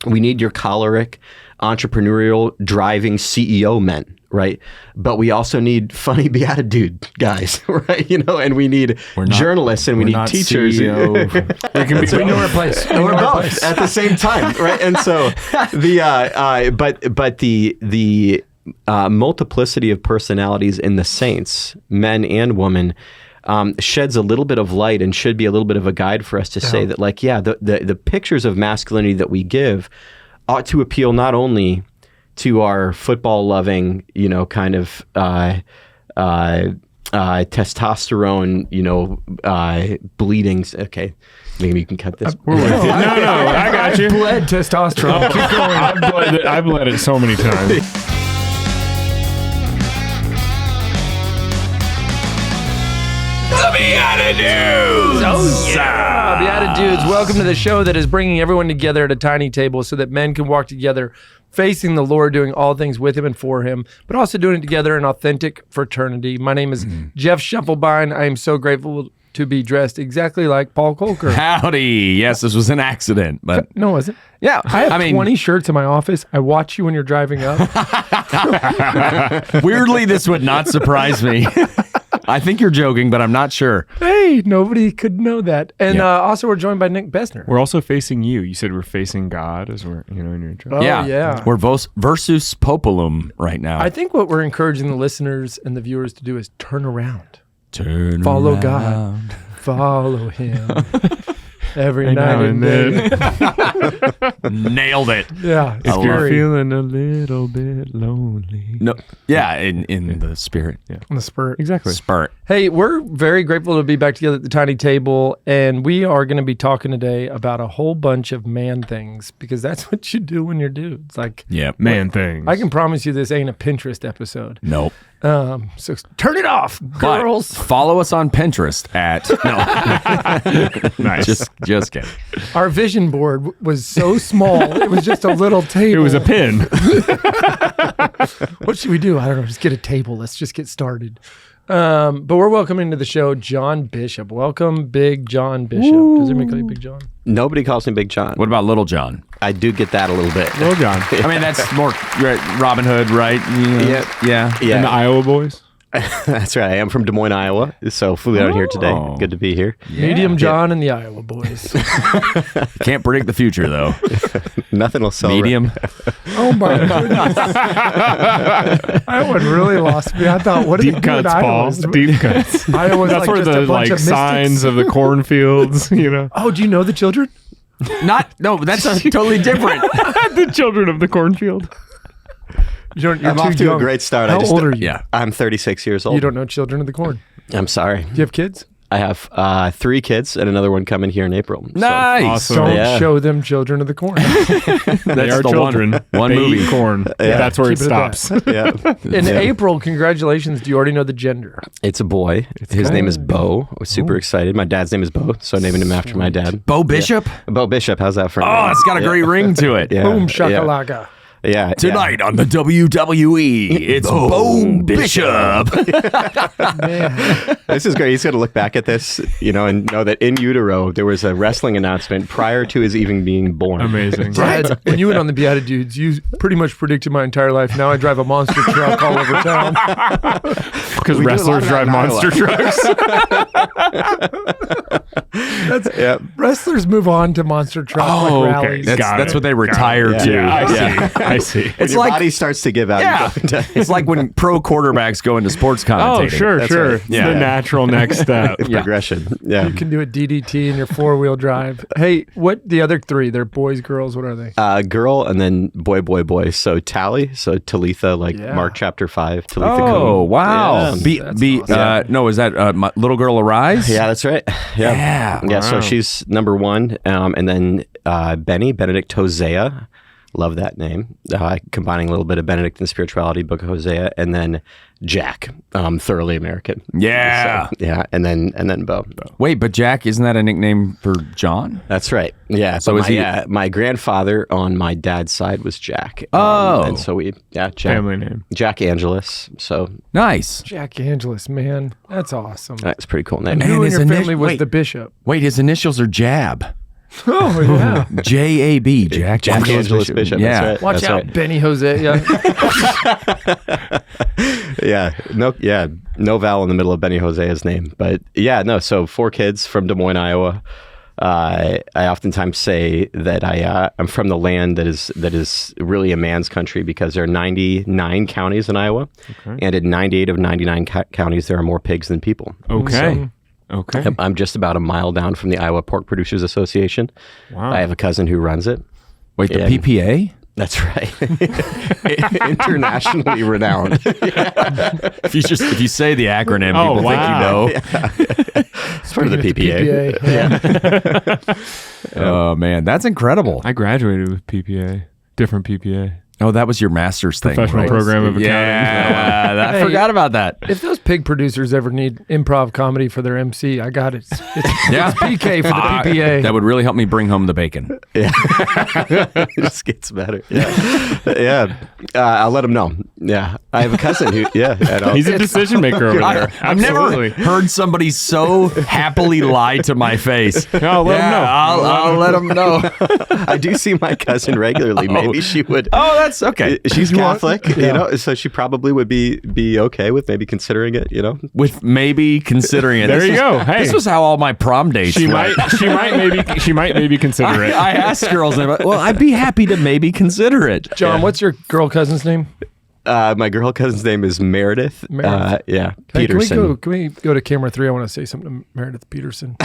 We need your choleric, entrepreneurial, driving CEO men, right? But we also need funny BeatiDude guys, right? And we need journalists and we need teachers. We know our place. We're both at the same time, right? And so the multiplicity of personalities in the saints, men and women, sheds a little bit of light and should be a little bit of a guide for us to say that, the pictures of masculinity that we give ought to appeal not only to our football-loving, kind of testosterone, bleeding. Okay, maybe you can cut this. No, I got you. Bled testosterone. Keep going. I've bled it so many times. BeatiDudes! Oh, yeah! BeatiDudes, welcome to the show that is bringing everyone together at a tiny table so that men can walk together facing the Lord, doing all things with him and for him, but also doing it together in authentic fraternity. My name is Jeff Schiefelbein. I am so grateful to be dressed exactly like Paul Kolker. Howdy. Yes, this was an accident, but... No, it wasn't. Yeah. I have 20 shirts in my office. I watch you when you're driving up. Weirdly, this would not surprise me. I think you're joking, but I'm not sure. Hey, nobody could know that. And also, we're joined by Nick Bezner. We're also facing you. You said we're facing God as we're, in your intro. Oh, yeah. We're versus populum right now. I think what we're encouraging the listeners and the viewers to do is turn around. Follow around. God. Follow him. Every night and day. Nailed it. Yeah. If you're feeling a little bit lonely. No. Yeah, in the spirit. Yeah. On the spurt. Exactly. Spurt. Hey, we're very grateful to be back together at the tiny table, and we are going to be talking today about a whole bunch of man things, because that's what you do when you're dudes. Man things. I can promise you this ain't a Pinterest episode. Nope. So turn it off, girls. But follow us on Pinterest at Nice. Just kidding. Our vision board was so small. It was just a little table. It was a pin. What should we do? I don't know. Just get a table. Let's just get started. But we're welcoming to the show John Bishop. Welcome, Big John Bishop. Ooh. Does anybody call you Big John? Nobody calls me Big John. What about Little John? I do get that a little bit. Little John. I mean, that's more Robin Hood, right? Yeah. And the Iowa boys? That's right. I am from Des Moines, Iowa, so flew out here today. Good to be here. Yeah. Medium John and the Iowa boys. Can't predict the future, though. Nothing will sell. Medium. Oh, my goodness. That one really lost me. I thought, what are deep cuts, Paul. Deep cuts. Iowa's that's where the signs of the cornfields, Oh, do you know the children? No, that's totally different. The children of the cornfield. I'm off to a great start. How old are you? Yeah. I'm 36 years old. You don't know Children of the Corn? I'm sorry. Do you have kids? I have 3 kids and another one coming here in April. Nice. So. Awesome. Don't show them Children of the Corn. They are children. One they movie. Eat corn. Yeah. That's where Keep it stops. In April, congratulations. Do you already know the gender? It's a boy. His name is Bo. I was super excited. My dad's name is Bo, so I named him after my dad. Bo Bishop? Yeah. Bo Bishop. How's that for a name? Oh, it's got a great ring to it. Yeah. Boom shakalaka. Yeah. Tonight on the WWE, it's Bo Bishop. This is great. He's going to look back at this, and know that in utero, there was a wrestling announcement prior to his even being born. Amazing. Dad, when you went on the BeatiDudes, you pretty much predicted my entire life. Now I drive a monster truck all over town. Because wrestlers drive monster trucks. Wrestlers move on to monster truck rallies. That's what they retire to. Yeah. I see. When your body starts to give out. Yeah. It's like when pro quarterbacks go into sports commentating. Oh, sure. That's Right. It's the natural next step. Progression. Yeah. You can do a DDT in your 4-wheel drive. Hey, what the other 3? They're boys, girls. What are they? Girl and then boy, boy, boy. So Tally, so Talitha, Mark chapter 5. Talitha Oh, wow. Yeah. Awesome. No, is that my Little Girl Arise? Yeah, that's right. Yeah. Wow. So she's number 1. And then Benedict Hosea. Love that name. Combining a little bit of Benedict and spirituality, Book of Hosea, and then Jack, thoroughly American. Yeah. So, and then Bo. Wait, but Jack, isn't that a nickname for John? That's right. Yeah. So is my grandfather on my dad's side was Jack. And so Jack, family name. Jack Angelus. So nice. Jack Angelus, man. That's awesome. That's a pretty cool name. And who in your family was the bishop? Wait, his initials are Jab. Oh, yeah. J.A.B. Jack Angeles Bishop. Yeah. That's right. Watch That's out, right. Benny Jose. Yeah. No vowel in the middle of Benny Jose's name. But yeah, no. So 4 kids from Des Moines, Iowa. I oftentimes say that I'm from the land that is really a man's country because there are 99 counties in Iowa, and in 98 of 99 counties there are more pigs than people. Okay. Okay. I'm just about a mile down from the Iowa Pork Producers Association. Wow. I have a cousin who runs it. Wait, the And- PPA? That's right. Internationally renowned. If you say the acronym, Oh, people wow. think you know. It's part of the PPA. Yeah. Oh man, that's incredible. I graduated with PPA. Different PPA. Oh, that was your master's thing. Professional right? program of accounting. Yeah, I Hey. forgot about that. If those pig producers ever need improv comedy for their MC, I got it. It's Yeah. PK for the PPA. That would really help me bring home the bacon. It just gets better. Yeah. I'll let him know. Yeah. I have a cousin who, He's a decision maker over there. I've never Absolutely. heard somebody so happily lie to my face. No, let him know. I'll let him know. I do see my cousin regularly. Maybe she would. Oh, that's okay. She's Catholic, Yeah. so she probably would be okay with maybe considering it, With maybe considering it. There This you is- go. Hey. This was how all my prom dates She went. might maybe consider it. I asked girls, and they're like, well, I'd be happy to maybe consider it. John, what's your girl cousin's name? My girl cousin's name is Meredith. Meredith. Yeah, Hey, Peterson. can we go to camera 3? I want to say something to Meredith Peterson.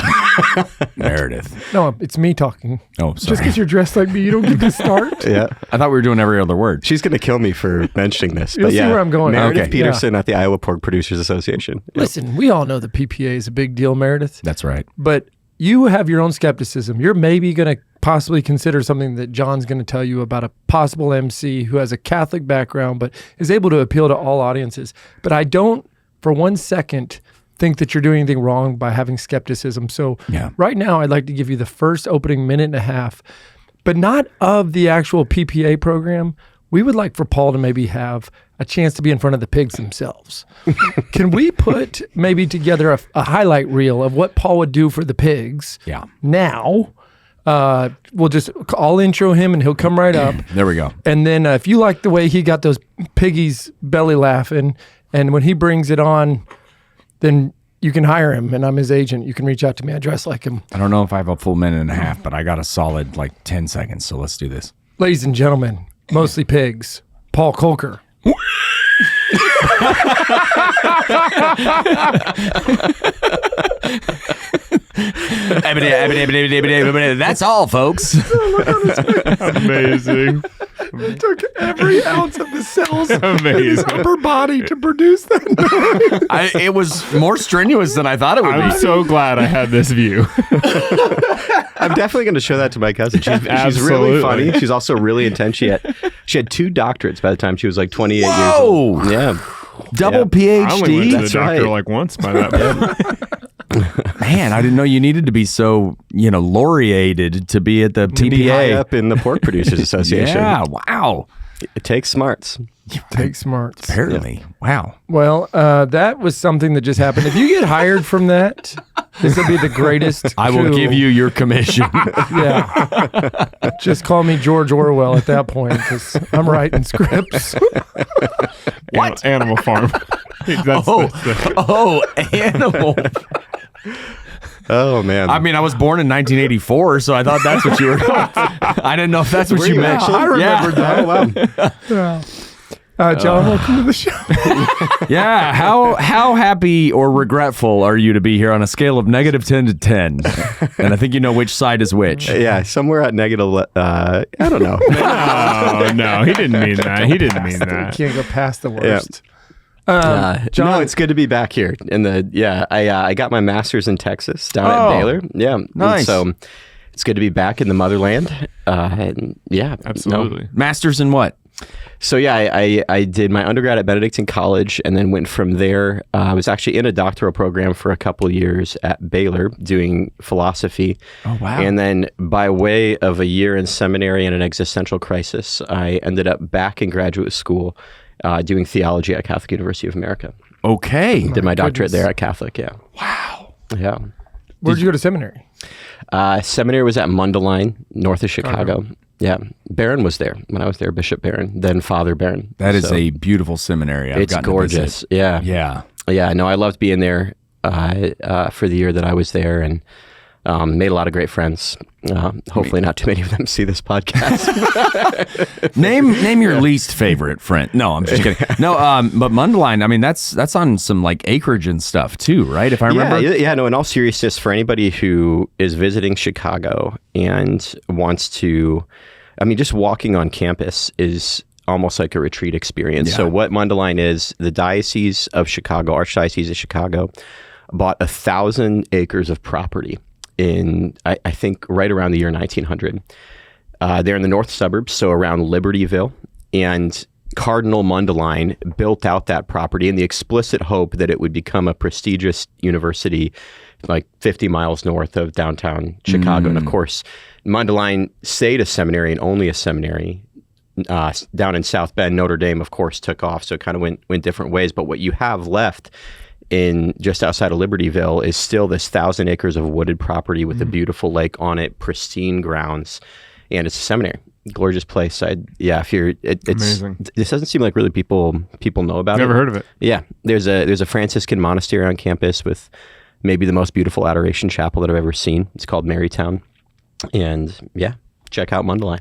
Meredith. No, it's me talking. Oh, Just sorry. because you're dressed like me, you don't get to start. Yeah, I thought we were doing every other word. she's gonna kill me for mentioning this. You'll but see yeah, where I'm going. Meredith Okay. Peterson at the Iowa Pork Producers Association. Yep. Listen, we all know the PPA is a big deal, Meredith. That's right. But you have your own skepticism. You're maybe going to possibly consider something that John's going to tell you about a possible MC who has a Catholic background but is able to appeal to all audiences. But I don't, for 1 second, think that you're doing anything wrong by having skepticism. So Yeah. right now, I'd like to give you the first opening minute and a half, but not of the actual PPA program. We would like for Paul to maybe have a chance to be in front of the pigs themselves. Can we put maybe together a highlight reel of what Paul would do for the pigs Yeah. now? I'll intro him and he'll come right up. There we go. And then if you like the way he got those piggies belly laughing, and when he brings it on, then you can hire him, and I'm his agent. You can reach out to me. I dress like him. I don't know if I have a full minute and a half, but I got a solid 10 seconds. So let's do this. Ladies and gentlemen, mostly pigs, Paul Kolker. That's all, folks. Amazing. It took every ounce of the cells in his Amazing. upper body to produce that. It was more strenuous than I thought it would I'm be. so glad I had this view. I'm definitely going to show that to my cousin. She's really Absolutely. funny. She's also really intense. She had 2 doctorates by the time she was like 28 years Whoa! old. Yeah. Double I only went PhD. to the That's doctor right. like once by that point. Man, I didn't know you needed to be so, laureated to be at the Be high PPA. up in the Pork Producers Association. Yeah, wow. It takes smarts. Take smarts. Apparently. Wow. Well, that was something that just happened. If you get hired from that, this will be the greatest. I will coup. give you your commission. Yeah. Just call me George Orwell at that point because I'm writing scripts. What? Animal Farm. That's Animal. Oh, man. I mean, I was born in 1984, so I thought that's what you were. I didn't know if that's what Were you you meant. actually? I remembered Oh, wow. Yeah. John, welcome to the show. Yeah. How happy or regretful are you to be here on a scale of -10 to 10? And I think you know which side is which. Yeah, somewhere at negative, I don't know. No, he didn't mean that. He didn't mean that. Can't go past the worst. John, no, it's good to be back here. I got my master's in Texas down Oh, at Baylor. Yeah, and nice. so it's good to be back in the motherland. And yeah, Absolutely. no. Masters in what? So yeah, I did my undergrad at Benedictine College, and then went from there. I was actually in a doctoral program for a couple of years at Baylor doing philosophy. Oh, wow. And then by way of a year in seminary and an existential crisis, I ended up back in graduate school doing theology at Catholic University of America. Okay. Did my doctorate goodness. there at Catholic, yeah. Wow. Yeah. Where'd you go to seminary? Seminary was at Mundelein, north of Chicago. Yeah. Barron was there when I was there, Bishop Barron, then Father Barron. That is a beautiful seminary. It's gorgeous. Yeah. Yeah. Yeah. No, I loved being there for the year that I was there, and made a lot of great friends. Hopefully not too many of them see this podcast. Name your least favorite friend. No, I'm just kidding. No, but Mundelein, I mean, that's on some like acreage and stuff too, right? If I remember. Yeah, no, in all seriousness, for anybody who is visiting Chicago and wants to, I mean, just walking on campus is almost like a retreat experience. Yeah. So what Mundelein is, the Diocese of Chicago, Archdiocese of Chicago, bought 1,000 acres of property in, I think, right around the year 1900. They're in the north suburbs, so around Libertyville, and Cardinal Mundelein built out that property in the explicit hope that it would become a prestigious university like 50 miles north of downtown Chicago. And of course, Mundelein stayed a seminary and only a seminary. Down in South Bend, Notre Dame, of course, took off, so it kind of went different ways. But what you have left in just outside of Libertyville is still this 1,000 acres of wooded property with a beautiful lake on it, pristine grounds, and it's a seminary. Gorgeous place. If you're, it's Amazing. This doesn't seem like really people know about it. Never heard of it. Yeah, there's a Franciscan monastery on campus with maybe the most beautiful adoration chapel that I've ever seen. It's called Marytown, and yeah. Check out Mundelein.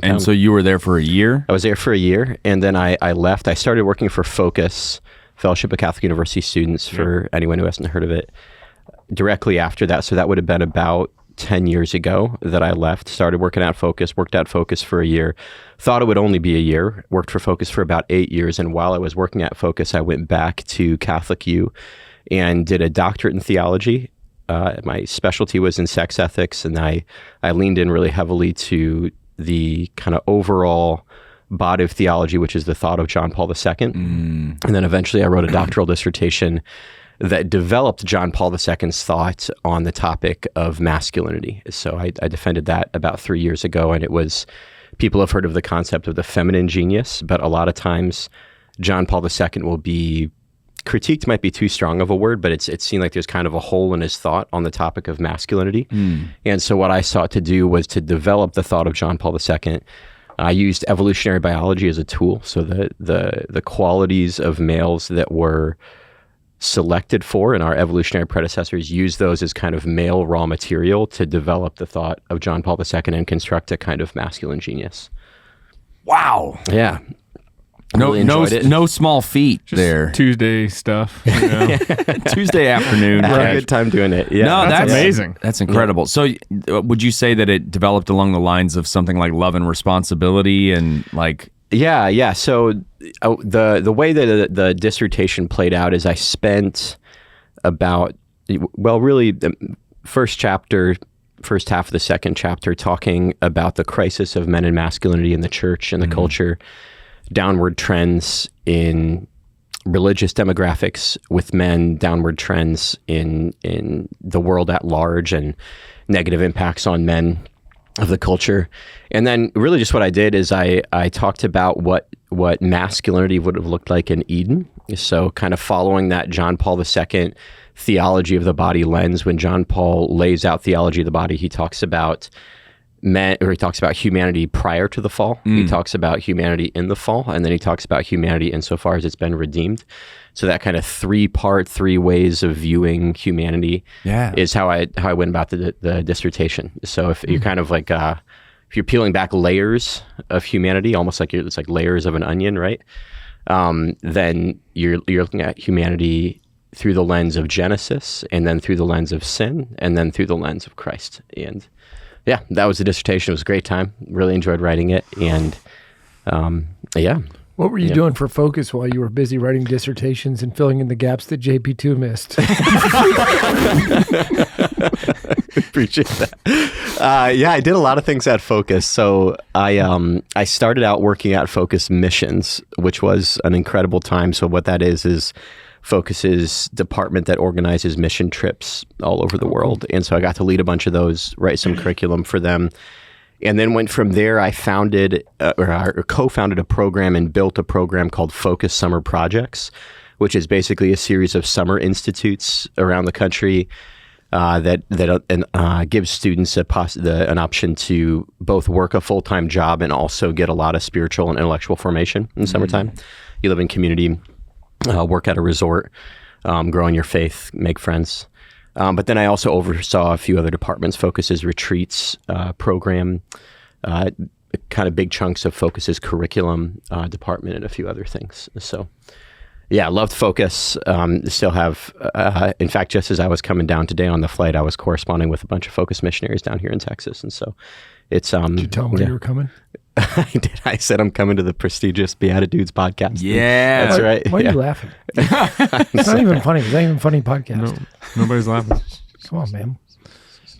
And so you were there for a year? I was there for a year, and then I left. I started working for Focus, Fellowship of Catholic University Students, for anyone who hasn't heard of it, directly after that. So that would have been about 10 years ago that I left. Started working at Focus, worked at Focus for a year. Thought it would only be a year. Worked for Focus for about 8 years, and while I was working at Focus, I went back to Catholic U and did a doctorate in theology. My specialty was in sex ethics, and I leaned in really heavily to the kind of overall body of theology, which is the thought of John Paul II. And then eventually I wrote a doctoral dissertation that developed John Paul II's thought on the topic of masculinity. So I defended that about 3 years ago, and it was, people have heard of the concept of the feminine genius, but a lot of times John Paul II will be critiqued, might be too strong of a word, but it's seen like there's kind of a hole in his thought on the topic of masculinity. And so what I sought to do was to develop the thought of John Paul II. I used evolutionary biology as a tool. So the qualities of males that were selected for and our evolutionary predecessors used those as kind of male raw material to develop the thought of John Paul II and construct a kind of masculine genius. Wow. Yeah. No small feat there. Tuesday stuff. You know? Tuesday afternoon. I had a good time doing it. Yeah. No, That's amazing. That's incredible. So would you say that it developed along the lines of something like love and responsibility and like... Yeah. So the way that the dissertation played out is I spent about, really the first half of the second chapter talking about the crisis of men and masculinity in the church and the culture, downward trends in religious demographics with men, downward trends in the world at large, and negative impacts on men of the culture. And then really just what I did is I talked about what masculinity would have looked like in Eden. So kind of following that John Paul II theology of the body lens. When John Paul lays out theology of the body, he talks about he talks about humanity prior to the fall. He talks about humanity in the fall, and then he talks about humanity insofar as it's been redeemed. So that kind of three ways of viewing humanity is how I went about the dissertation. So if you're kind of like if you're peeling back layers of humanity, almost like it's like layers of an onion, right? Then you're looking at humanity through the lens of Genesis, and then through the lens of sin, and then through the lens of Christ. And yeah, that was the dissertation. It was a great time. Really enjoyed writing it. And yeah. What were you doing for Focus while you were busy writing dissertations and filling in the gaps that JP2 missed? Appreciate that. Yeah, I did a lot of things at Focus. So I started out working at Focus Missions, which was an incredible time. So what that is Focus's department that organizes mission trips all over the world. And so I got to lead a bunch of those, write some curriculum for them. And then went from there, I founded or co-founded a program and built a program called Focus Summer Projects, which is basically a series of summer institutes around the country that gives students an option to both work a full-time job and also get a lot of spiritual and intellectual formation in the summertime. You live in community, work at a resort, grow in your faith, make friends. But then I also oversaw a few other departments, focuses, retreats, program, kind of big chunks of focuses, curriculum department, and a few other things. So yeah, loved Focus. Still have, in fact, just as I was coming down today on the flight, I was corresponding with a bunch of Focus missionaries down here in Texas. And so it's... Did you tell them where you were coming? I did. I said I'm coming to the prestigious BeatiDudes podcast. Yeah. That's right. Why are you laughing? It's not even funny. It's not even a funny podcast. No, nobody's laughing. Come on, man.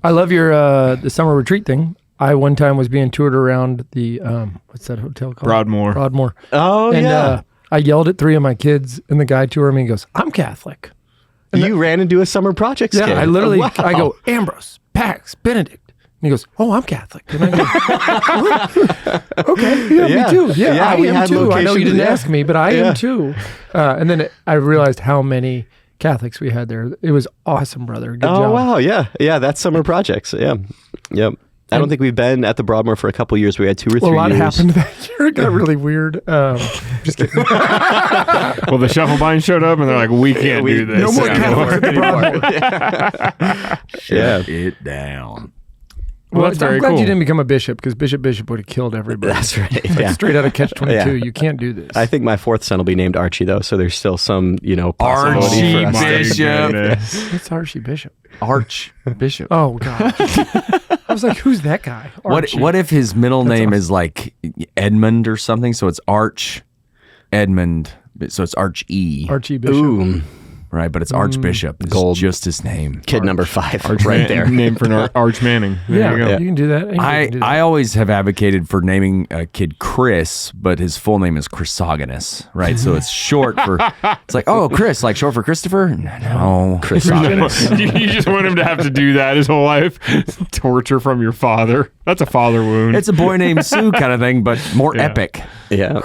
I love your the summer retreat thing. I one time was being toured around the what's that hotel called? Broadmoor. Oh, and, yeah. I yelled at 3 of my kids, and the guy touring me goes, "I'm Catholic." And you ran into a summer projects kid. I literally, Wow. I go, "Ambrose, Pax, Benedict." And he goes, "Oh, I'm Catholic." And I go, "Okay, yeah, me too. Yeah, I we am had too. I know you locations, didn't ask me, but I am too." And then I realized how many Catholics we had there. It was awesome, brother. Good job. Oh, wow. Yeah. That's summer projects. Yeah. Yep. I don't think we've been at the Broadmoor for a couple years. We had 2 or 3 Well, a lot years. happened that year. It got really weird. Just kidding. Well, the Schiefelbein showed up and they're like, we can't do this. No more Catholics at the Broadmoor. Yeah. It down. Well, that's I'm very glad cool. you didn't become a bishop, because Bishop would have killed everybody. That's right. Like, Yeah. straight out of Catch-22. Yeah. You can't do this. I think my 4th son will be named Archie, though. So there's still some, possibility for us. Archbishop. What's Archbishop? Archbishop. Oh, God. I was like, who's that guy? Archie. What if his middle name awesome. is like Edmund or something? So it's Arch Edmund. So it's Archie, Archbishop. Ooh, right? But it's Archbishop. It's Gold. just his name. kid number 5, right there. Name for an Arch Manning. There Yeah, you go. you can do that. I always have advocated for naming a kid Chris, but his full name is Chrysogonus, right? So it's short for, it's like, oh, Chris, like short for Christopher? No. You just want him to have to do that his whole life. Torture from your father. That's a father wound. It's a boy named Sue kind of thing, but more epic. Yeah.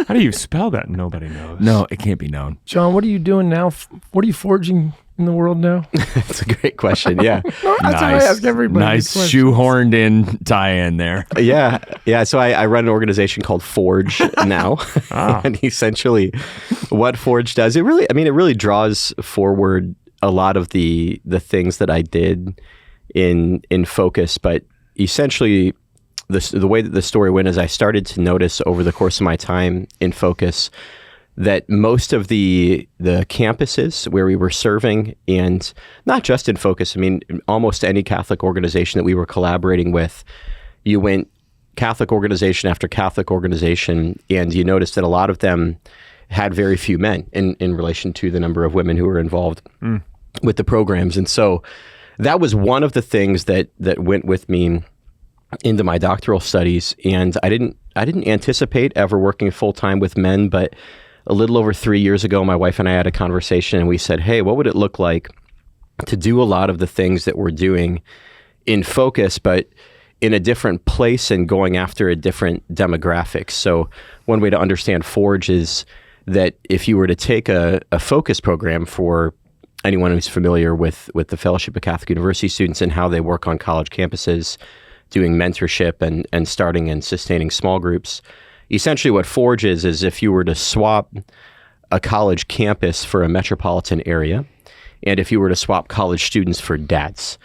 How do you spell that? Nobody knows. No, it can't be known. John, what are you doing now? What are you forging in the world now? That's a great question. Yeah. That's what I ask everybody. Nice these questions. shoehorned in tie-in there. Yeah. So I run an organization called Forge now. And essentially what Forge does, it really draws forward a lot of the things that I did in Focus, but essentially the way that the story went is I started to notice over the course of my time in Focus that most of the campuses where we were serving, and not just in Focus, almost any Catholic organization that we were collaborating with, you went Catholic organization after Catholic organization, and you noticed that a lot of them had very few men in relation to the number of women who were involved with the programs. And so that was one of the things that went with me into my doctoral studies, and I didn't anticipate ever working full-time with men, but a little over 3 years ago, my wife and I had a conversation, and we said, hey, what would it look like to do a lot of the things that we're doing in Focus, but in a different place and going after a different demographic? So one way to understand Forge is that if you were to take a Focus program, for anyone who's familiar with the Fellowship of Catholic University students and how they work on college campuses, doing mentorship and starting and sustaining small groups. Essentially what Forge is if you were to swap a college campus for a metropolitan area, and if you were to swap college students for dads.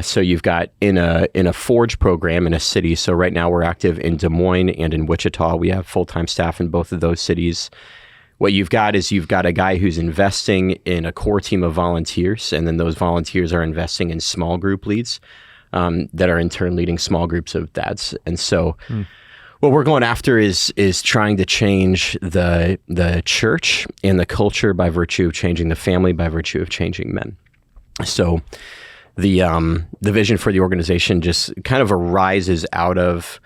So you've got in a Forge program in a city, so right now we're active in Des Moines and in Wichita. We have full-time staff in both of those cities. What you've got a guy who's investing in a core team of volunteers, and then those volunteers are investing in small group leads. That are in turn leading small groups of dads. And so what we're going after is trying to change the church and the culture by virtue of changing the family, by virtue of changing men. So the vision for the organization just kind of arises out of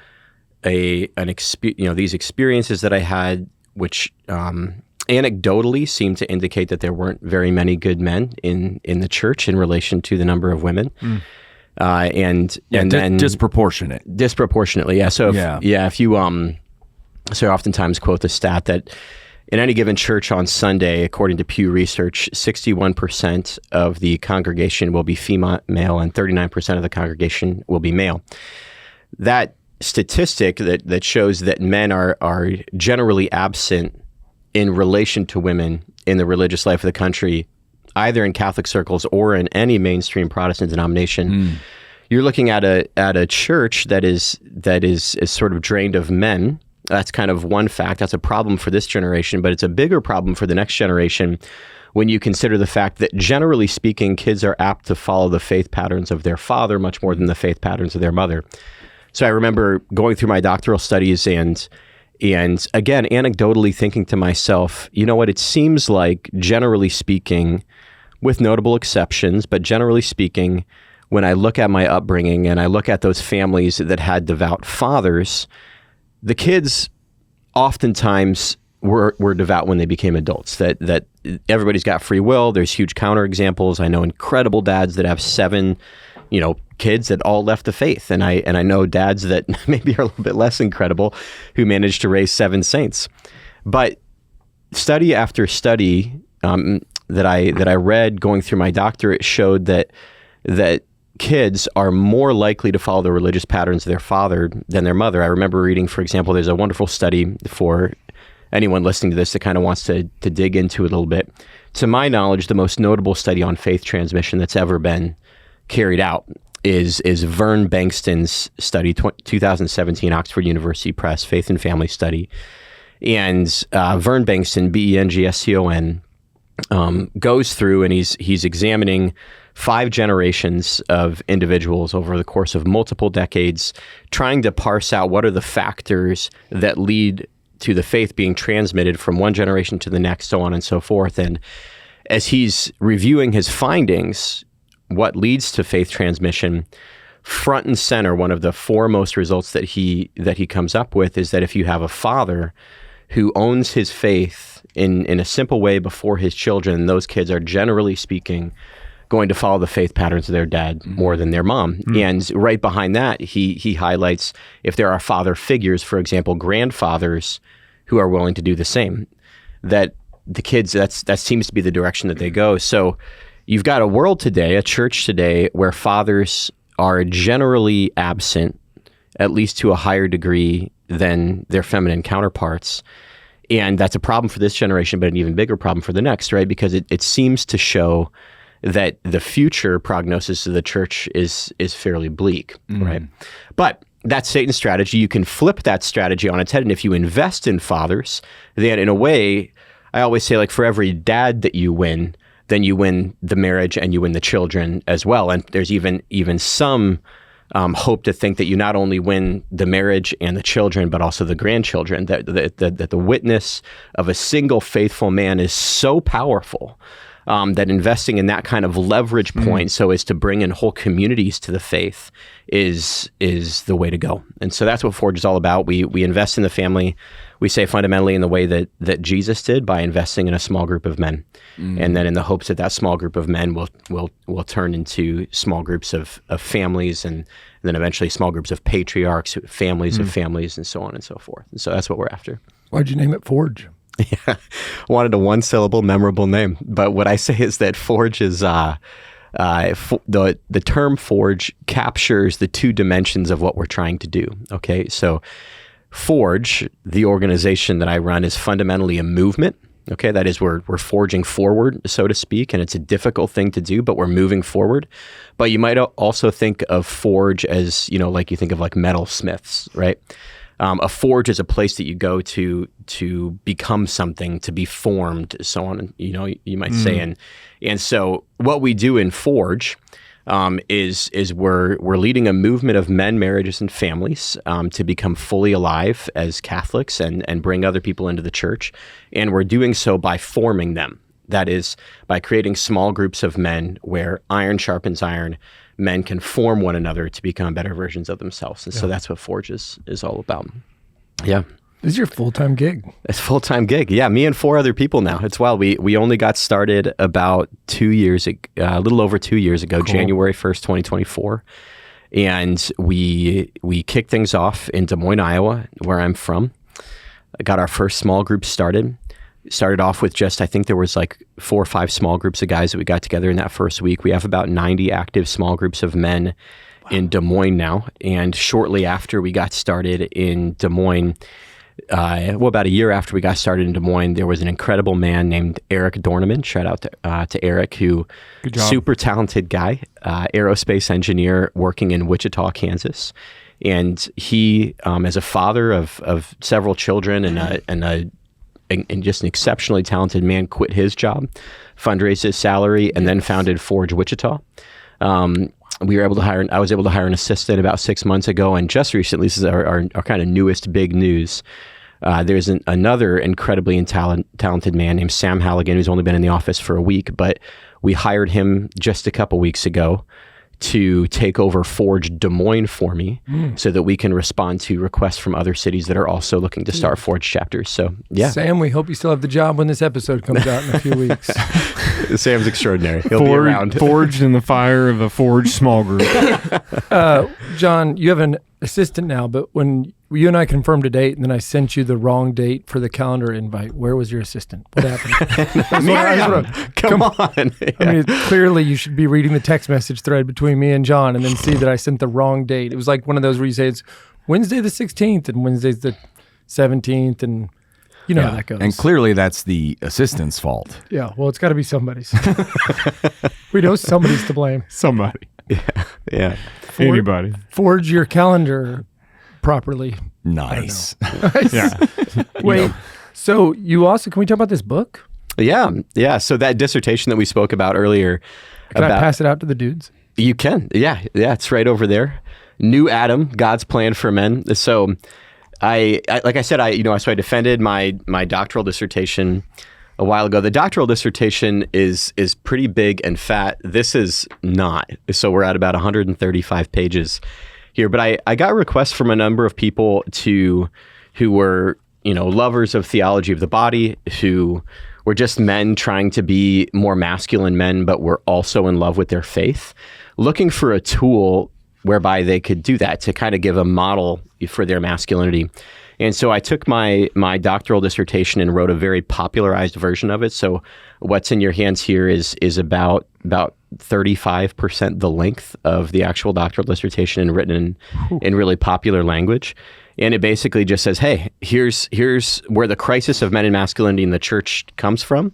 these experiences that I had, which anecdotally seemed to indicate that there weren't very many good men in the church in relation to the number of women. And then disproportionately, yeah. So if you so I oftentimes quote the stat that in any given church on Sunday, according to Pew Research, 61% of the congregation will be female and 39% of the congregation will be male. That statistic that shows that men are generally absent in relation to women in the religious life of the country, either in Catholic circles or in any mainstream Protestant denomination. You're looking at a church that is sort of drained of men. That's kind of one fact. That's a problem for this generation, but it's a bigger problem for the next generation when you consider the fact that, generally speaking, kids are apt to follow the faith patterns of their father much more than the faith patterns of their mother. So I remember going through my doctoral studies and again, anecdotally thinking to myself, you know what, it seems like, generally speaking, with notable exceptions, but generally speaking, when I look at my upbringing and I look at those families that had devout fathers, the kids oftentimes were devout when they became adults. That everybody's got free will. There's huge counterexamples. I know incredible dads that have 7, kids that all left the faith, and I know dads that maybe are a little bit less incredible who managed to raise 7 saints. But study after study that I read going through my doctorate showed that kids are more likely to follow the religious patterns of their father than their mother. I remember reading, for example, there's a wonderful study for anyone listening to this that kind of wants to dig into it a little bit. To my knowledge, the most notable study on faith transmission that's ever been carried out is Vern Bankston's study, 2017, Oxford University Press, Faith and Family Study. And Vern Bankston, Bengston, goes through and he's examining 5 generations of individuals over the course of multiple decades, trying to parse out what are the factors that lead to the faith being transmitted from one generation to the next, so on and so forth. And as he's reviewing his findings, what leads to faith transmission, front and center, one of the foremost results that he comes up with is that if you have a father who owns his faith in a simple way before his children, those kids are, generally speaking, going to follow the faith patterns of their dad more than their mom. And right behind that, he highlights if there are father figures, for example, grandfathers who are willing to do the same, that the kids, that seems to be the direction that they go. So you've got a world today, a church today, where fathers are generally absent, at least to a higher degree than their feminine counterparts. And that's a problem for this generation, but an even bigger problem for the next, right? Because it seems to show that the future prognosis of the church is fairly bleak, right? But that's Satan's strategy. You can flip that strategy on its head, and if you invest in fathers, then in a way, I always say, like, for every dad that you win, then you win the marriage and you win the children as well. And there's even some hope to think that you not only win the marriage and the children, but also the grandchildren, that the witness of a single faithful man is so powerful that investing in that kind of leverage point so as to bring in whole communities to the faith is the way to go. And so that's what Forge is all about. We invest in the family, we say fundamentally in the way that Jesus did, by investing in a small group of men. And then in the hopes that small group of men will turn into small groups of families, and then eventually small groups of patriarchs, families of families, and so on and so forth. And so that's what we're after. Why'd you name it Forge? Yeah, wanted a 1-syllable memorable name. But what I say is that Forge is the term Forge captures the 2 dimensions of what we're trying to do. Okay, so Forge, the organization that I run, is fundamentally a movement. Okay, that is, we're forging forward, so to speak, and it's a difficult thing to do, but we're moving forward. But you might also think of Forge as, like you think of like metalsmiths, right? A forge is a place that you go to become something, to be formed, so on. You might say, and so what we do in Forge is we're leading a movement of men, marriages, and families to become fully alive as Catholics and bring other people into the church, and we're doing so by forming them. That is, by creating small groups of men where iron sharpens iron. Men can form one another to become better versions of themselves. And so that's what Forge is all about. Yeah. This is your full-time gig. It's a full-time gig. Yeah, me and 4 other people now. It's wild. We only got started about 2 years ago, a little over 2 years ago, cool. January 1st, 2024. And we kicked things off in Des Moines, Iowa, where I'm from. I got our first small group started. started off with just, I think there was like 4 or 5 small groups of guys that we got together in that first week. We have about 90 active small groups of men in Des Moines now. And shortly after we got started in Des Moines, about a year after we got started in Des Moines, there was an incredible man named Eric Dorneman. Shout out to Eric, who super talented guy, aerospace engineer working in Wichita, Kansas. And he, as a father of several children and just an exceptionally talented man, quit his job, fundraised his salary, and then founded Forge Wichita. I was able to hire an assistant about 6 months ago, and just recently, this is our kind of newest big news. There's another incredibly talented man named Sam Halligan, who's only been in the office for a week, but we hired him just a couple weeks ago to take over Forge Des Moines for me so that we can respond to requests from other cities that are also looking to start Forge chapters. So, yeah. Sam, we hope you still have the job when this episode comes out in a few weeks. Sam's extraordinary. He'll be around. Forged in the fire of a Forge small group. John, you have an assistant now, but when you and I confirmed a date and then I sent you the wrong date for the calendar invite, where was your assistant? What happened? Come on. I mean, clearly you should be reading the text message thread between me and John and then see that I sent the wrong date. It was like one of those where you say it's Wednesday the 16th and Wednesday's the 17th, and you know how that goes. And clearly that's the assistant's fault. Yeah, well, it's got to be somebody's. We know somebody's to blame. Somebody. Yeah. Anybody. Forge your calendar properly. Nice. Yeah. Wait, so you also, can we talk about this book? Yeah. So that dissertation that we spoke about earlier. Can I pass it out to the dudes? You can. Yeah. It's right over there. New Adam, God's Plan for Men. So I like I said, so I defended my doctoral dissertation a while ago. The doctoral dissertation is pretty big and fat. This is not. So we're at about 135 pages here. But I got requests from a number of people who were, lovers of theology of the body, who were just men trying to be more masculine men, but were also in love with their faith, looking for a tool whereby they could do that, to kind of give a model for their masculinity. And so I took my doctoral dissertation and wrote a very popularized version of it. So what's in your hands here is about 35% the length of the actual doctoral dissertation and written in really popular language. And it basically just says, hey, here's where the crisis of men and masculinity in the church comes from.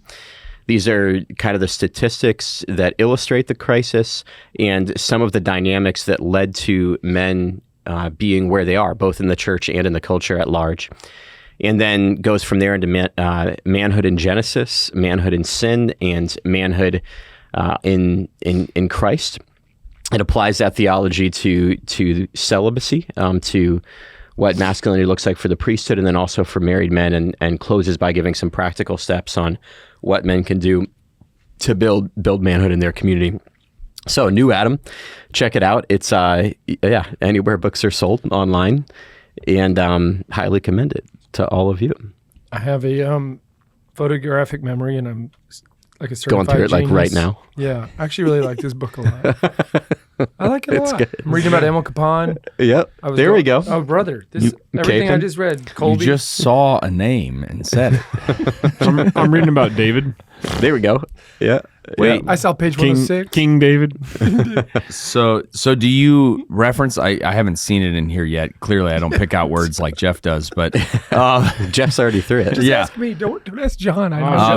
These are kind of the statistics that illustrate the crisis and some of the dynamics that led to men being where they are, both in the church and in the culture at large. And then goes from there into manhood in Genesis, manhood in sin, and manhood in Christ. It applies that theology to celibacy, to what masculinity looks like for the priesthood, and then also for married men, and closes by giving some practical steps on what men can do to build manhood in their community. So, New Adam, check it out. It's anywhere books are sold online, and highly commend it to all of you. I have a photographic memory, and I'm like a certified going through it genius. like right now. Yeah, I actually really like this book a lot. I like it a lot. Good. I'm reading about Emil Capon. Yep. There we go. Oh, brother, everything I just read. Colby. You just saw a name and said it. I'm reading about David. There we go. Yeah. Wait, I saw page 106. King David. So do you reference? I haven't seen it in here yet. Clearly, I don't pick out words like Jeff does, but Jeff's already through it. Just ask me. Don't ask John.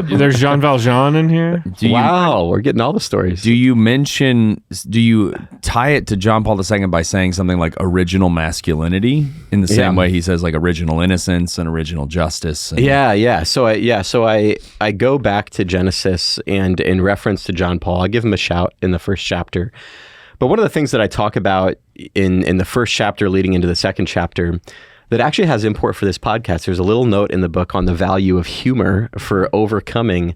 There's Jean Valjean in here. Wow, we're getting all the stories. Do you tie it to John Paul II by saying something like original masculinity in the same way he says like original innocence and original justice? And Yeah. So I go back to Genesis, and in reference to John Paul, I give him a shout in the first chapter. But one of the things that I talk about in the first chapter leading into the second chapter that actually has import for this podcast, there's a little note in the book on the value of humor for overcoming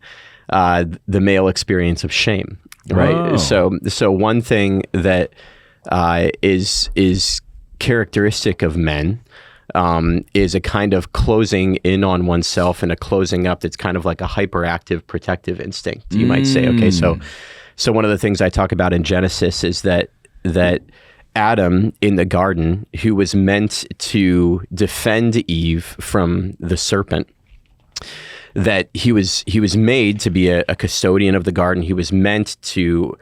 the male experience of shame. Right. Oh. So one thing that is characteristic of men is a kind of closing in on oneself and a closing up that's kind of like a hyperactive protective instinct, you might say. Okay, so one of the things I talk about in Genesis is that Adam in the garden, who was meant to defend Eve from the serpent, that he was made to be a custodian of the garden. He was meant to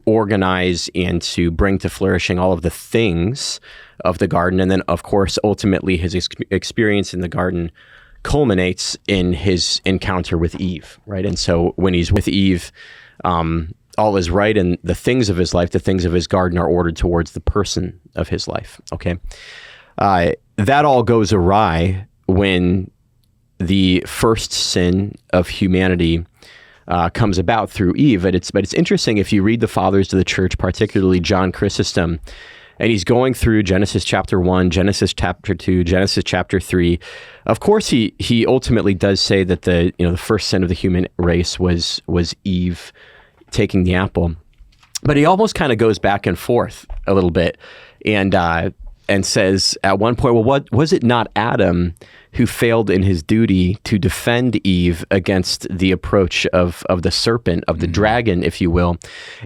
organize and to bring to flourishing all of the things of the garden. And then, of course, ultimately his experience in the garden culminates in his encounter with Eve, right? And so when he's with Eve, all is right, and the things of his life, the things of his garden are ordered towards the person of his life, okay? That all goes awry when the first sin of humanity comes about through Eve. But it's interesting if you read the fathers of the church, particularly John Chrysostom, and he's going through Genesis chapter 1, Genesis chapter 2, Genesis chapter 3. Of course, he ultimately does say that the first sin of the human race was Eve taking the apple. But he almost kind of goes back and forth a little bit and says at one point, well, what was it not Adam who failed in his duty to defend Eve against the approach of the serpent, of the dragon, if you will?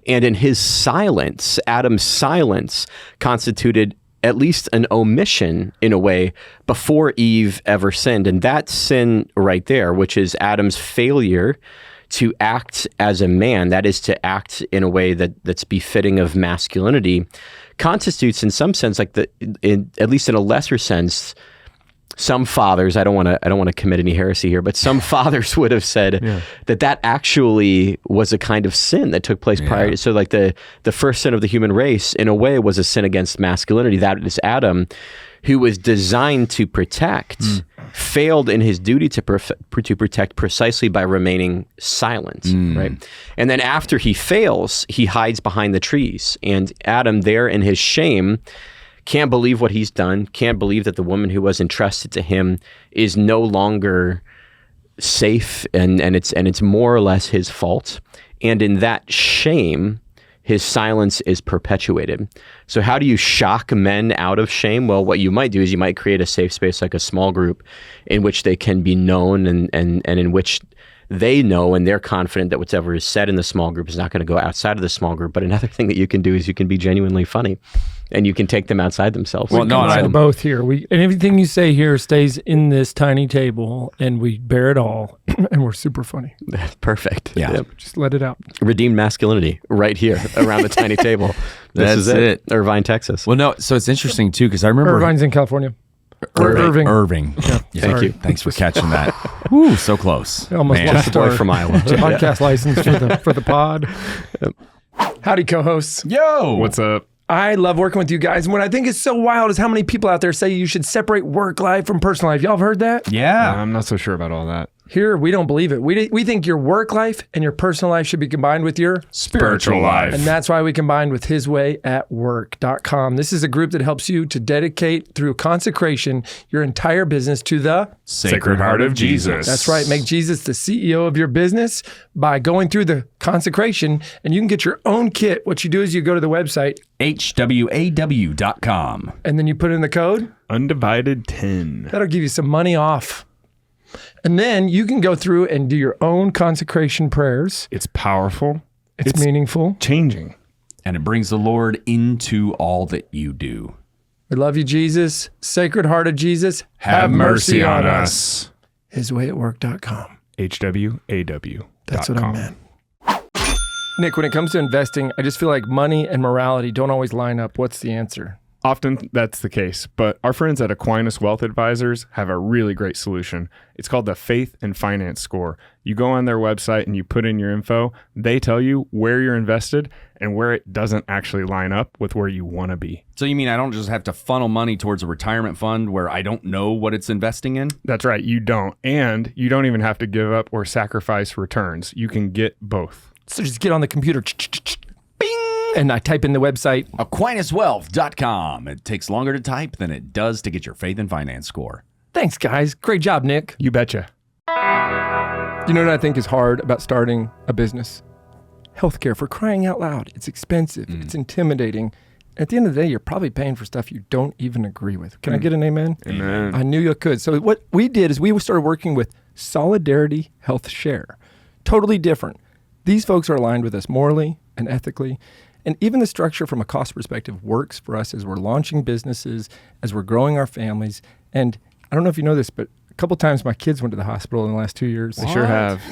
And in his silence, Adam's silence constituted at least an omission in a way before Eve ever sinned. And that sin right there, which is Adam's failure to act as a man, that is to act in a way that's befitting of masculinity, constitutes in some sense, like at least in a lesser sense, some fathers, I don't want to commit any heresy here, but some fathers would have said that actually was a kind of sin that took place prior to, so like the first sin of the human race in a way was a sin against masculinity. That is Adam, who was designed to protect, failed in his duty to protect precisely by remaining silent, right? And then after he fails, he hides behind the trees. And Adam there in his shame can't believe what he's done, can't believe that the woman who was entrusted to him is no longer safe, and it's more or less his fault. And in that shame, his silence is perpetuated. So how do you shock men out of shame? Well, what you might do is you might create a safe space, like a small group, in which they can be known and in which they know and they're confident that whatever is said in the small group is not going to go outside of the small group. But another thing that you can do is you can be genuinely funny, and you can take them outside themselves. Well, no, I both here. And everything you say here stays in this tiny table, and we bear it all, and we're super funny. That's perfect. Yeah. Yep. Just let it out. Redeemed masculinity right here around the tiny table. This is it. Irvine, Texas. Well, no, so it's interesting too, because I remember Irvine's in California. Irving. Yeah. Thank you. Thanks for catching that. Woo, so close. I almost Man. lost Boy our from Iowa. podcast license for the pod. Howdy, co-hosts. Yo! What's up? I love working with you guys. And what I think is so wild is how many people out there say you should separate work life from personal life. Y'all have heard that? Yeah. I'm not so sure about all that. Here, we don't believe it. We think your work life and your personal life should be combined with your Spiritual life. And that's why we combined with hiswayatwork.com. This is a group that helps you to dedicate through consecration your entire business to the Sacred Heart of Jesus. That's right. Make Jesus the CEO of your business by going through the consecration, and you can get your own kit. What you do is you go to the website, HWAW.com. and then you put in the code. Undivided 10. That'll give you some money off. And then you can go through and do your own consecration prayers. It's powerful. It's meaningful. Changing. And it brings the Lord into all that you do. We love you, Jesus. Sacred Heart of Jesus, Have mercy on us. Hiswayatwork.com. HWAW. That's what I meant. Nick, when it comes to investing, I just feel like money and morality don't always line up. What's the answer? Often that's the case, but our friends at Aquinas Wealth Advisors have a really great solution. It's called the Faith and Finance Score. You go on their website and you put in your info. They tell you where you're invested and where it doesn't actually line up with where you want to be. So you mean I don't just have to funnel money towards a retirement fund where I don't know what it's investing in? That's right, you don't. And you don't even have to give up or sacrifice returns. You can get both. So just get on the computer, bing, and I type in the website. AquinasWealth.com. It takes longer to type than it does to get your faith and finance score. Thanks, guys. Great job, Nick. You betcha. You know what I think is hard about starting a business? Healthcare, for crying out loud. It's expensive. It's intimidating. At the end of the day, you're probably paying for stuff you don't even agree with. Can I get an amen? Amen. I knew you could. So what we did is we started working with Solidarity Health Share. Totally different. These folks are aligned with us morally and ethically. And even the structure from a cost perspective works for us as we're launching businesses, as we're growing our families. And I don't know if you know this, but couple times my kids went to the hospital in the last 2 years. They sure have.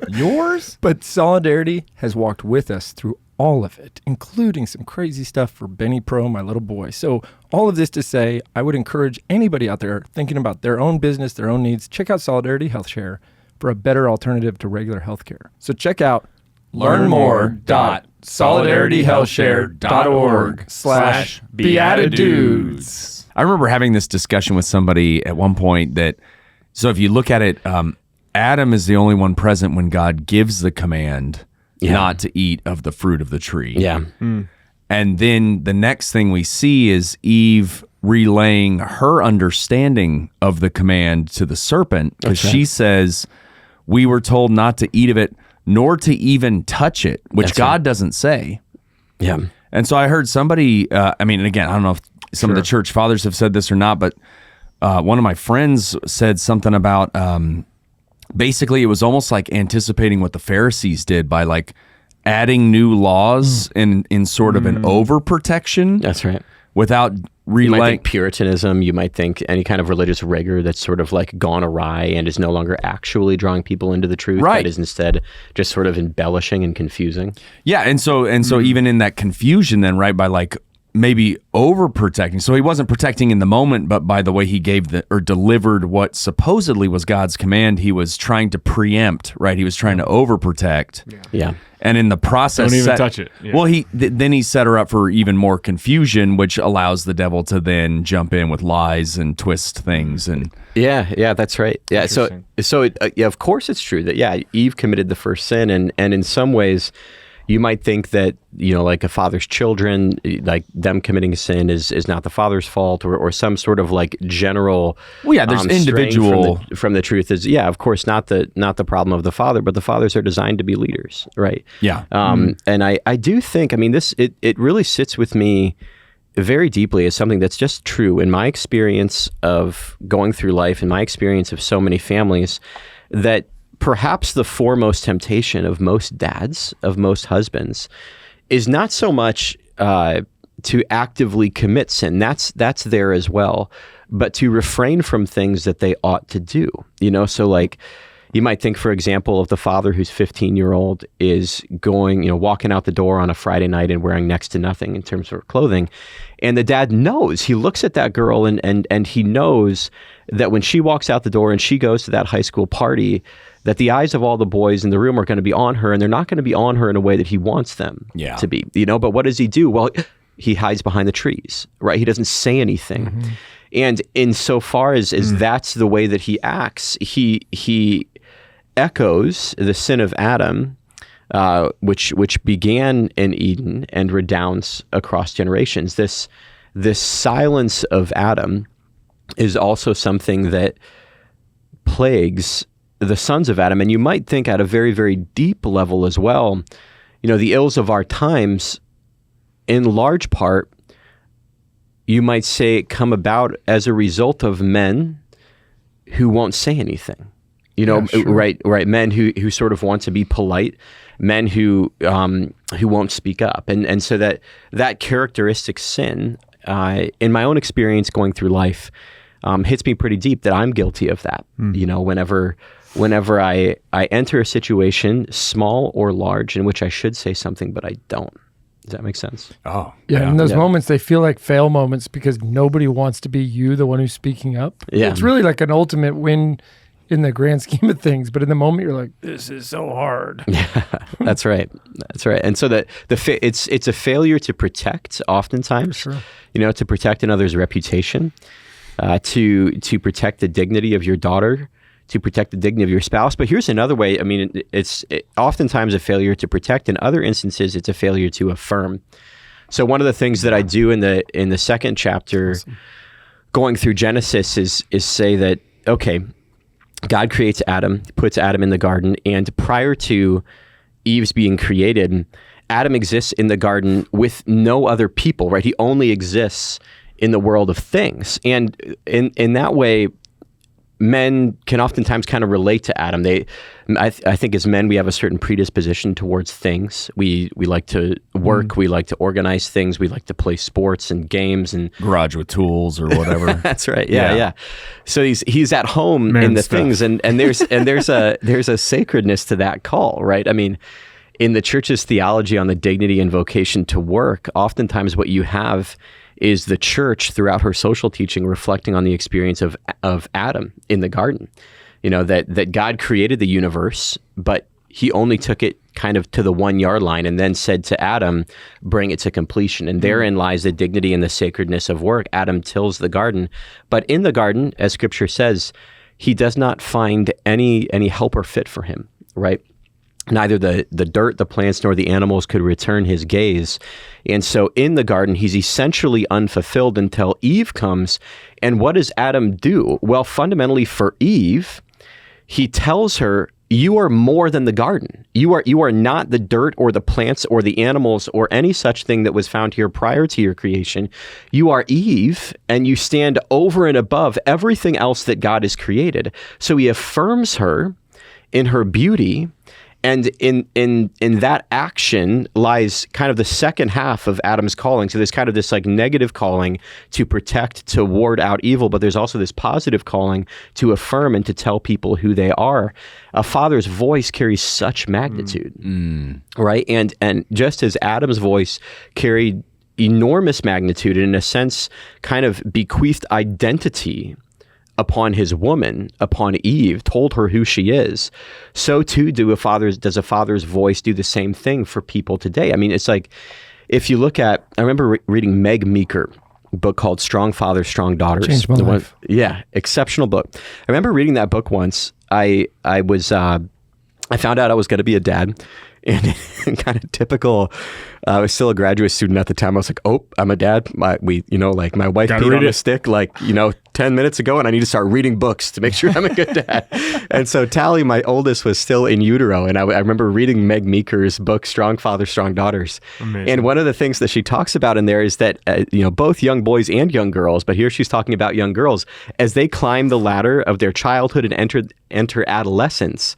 Yours? But Solidarity has walked with us through all of it, including some crazy stuff for Benny Pro, my little boy. So all of this to say, I would encourage anybody out there thinking about their own business, their own needs, check out Solidarity Health Share for a better alternative to regular healthcare. So check out learnmore.solidarityhealthshare.org/BeatiDudes. I remember having this discussion with somebody at one point that, so if you look at it, Adam is the only one present when God gives the command not to eat of the fruit of the tree. Yeah. And then the next thing we see is Eve relaying her understanding of the command to the serpent, because she says, we were told not to eat of it, nor to even touch it, which God doesn't say. Yeah. And so I heard somebody, I mean, again, I don't know if some of the church fathers have said this or not, but one of my friends said something about, basically it was almost like anticipating what the Pharisees did by like adding new laws in sort of an overprotection. That's right. Without You might think Puritanism, you might think any kind of religious rigor that's sort of like gone awry and is no longer actually drawing people into the truth, right, but is instead just sort of embellishing and confusing. Yeah, and so even in that confusion then, right, by like maybe overprotecting. So he wasn't protecting in the moment, but by the way he gave or delivered what supposedly was God's command, he was trying to preempt, right? He was trying to overprotect. Yeah. And in the process, don't even touch it. Yeah. Well, then he set her up for even more confusion, which allows the devil to then jump in with lies and twist things. And yeah, that's right. Yeah, so of course it's true that Eve committed the first sin, and in some ways, you might think that, like a father's children, like them committing sin is not the father's fault, or some sort of like general. Well, yeah, there's individual from the truth is, of course, not the problem of the father, but the fathers are designed to be leaders, right? Yeah. And I do think, it really sits with me very deeply as something that's just true in my experience of going through life, in my experience of so many families, that perhaps the foremost temptation of most dads, of most husbands, is not so much to actively commit sin. That's there as well, but to refrain from things that they ought to do. So like you might think, for example, of the father whose 15-year-old is going, walking out the door on a Friday night and wearing next to nothing in terms of clothing. And the dad knows, he looks at that girl and he knows that when she walks out the door and she goes to that high school party, that the eyes of all the boys in the room are going to be on her, and they're not going to be on her in a way that he wants them to be, but what does he do? Well, he hides behind the trees, right? He doesn't say anything. Mm-hmm. And insofar as that's the way that he acts, he echoes the sin of Adam, which began in Eden and redounds across generations. This silence of Adam is also something that plagues the sons of Adam. And you might think at a very, very deep level as well, the ills of our times, in large part, you might say, come about as a result of men who won't say anything. Right. Men who sort of want to be polite, men who won't speak up. And so that characteristic sin, in my own experience going through life, hits me pretty deep, that I'm guilty of that. Whenever I enter a situation, small or large, in which I should say something, but I don't. Does that make sense? Oh, yeah. In those moments, they feel like fail moments because nobody wants to be you, the one who's speaking up. Yeah. It's really like an ultimate win in the grand scheme of things. But in the moment, you're like, this is so hard. Yeah, that's right. That's right. And so that it's a failure to protect oftentimes, sure. To protect another's reputation, to protect the dignity of your daughter, to protect the dignity of your spouse. But here's another way. It's oftentimes a failure to protect. In other instances, it's a failure to affirm. So one of the things that I do in the second chapter, going through Genesis, is say that, okay, God creates Adam, puts Adam in the garden, and prior to Eve's being created, Adam exists in the garden with no other people, right? He only exists in the world of things. And in that way, men can oftentimes kind of relate to Adam. I think as men, we have a certain predisposition towards things. We like to work. We like to organize things. We like to play sports and games and garage with tools or whatever. That's right. Yeah. So he's at home in the stuff. things, and there's a sacredness to that call, right? I mean, in the church's theology on the dignity and vocation to work, oftentimes what you have is the church throughout her social teaching reflecting on the experience of Adam in the garden. That God created the universe, but he only took it kind of to the 1 yard line and then said to Adam, bring it to completion. And therein lies the dignity and the sacredness of work. Adam tills the garden, but in the garden, as scripture says, he does not find any helper fit for him, right? Neither the dirt, the plants, nor the animals could return his gaze. And so in the garden, he's essentially unfulfilled until Eve comes. And what does Adam do? Well, fundamentally for Eve, he tells her, you are more than the garden. You are not the dirt or the plants or the animals or any such thing that was found here prior to your creation. You are Eve, and you stand over and above everything else that God has created. So he affirms her in her beauty. And in that action lies kind of the second half of Adam's calling. So there's kind of this like negative calling to protect, to ward out evil, but there's also this positive calling to affirm and to tell people who they are. A father's voice carries such magnitude, right? And just as Adam's voice carried enormous magnitude and in a sense kind of bequeathed identity upon his woman, upon Eve, told her who she is, so too does a father's voice do the same thing for people today. I mean, it's like, if you look at, I remember reading Meg Meeker, a book called Strong Fathers, Strong Daughters. Changed my life. Yeah, exceptional book. I remember reading that book once. I found out I was going to be a dad, and kind of typical. I was still a graduate student at the time. I was like, "Oh, I'm a dad." My wife peed on a stick 10 minutes ago, and I need to start reading books to make sure I'm a good dad. And so Tally, my oldest, was still in utero, and I remember reading Meg Meeker's book, Strong Fathers, Strong Daughters. Amazing. And one of the things that she talks about in there is that both young boys and young girls, but here she's talking about young girls, as they climb the ladder of their childhood and enter adolescence.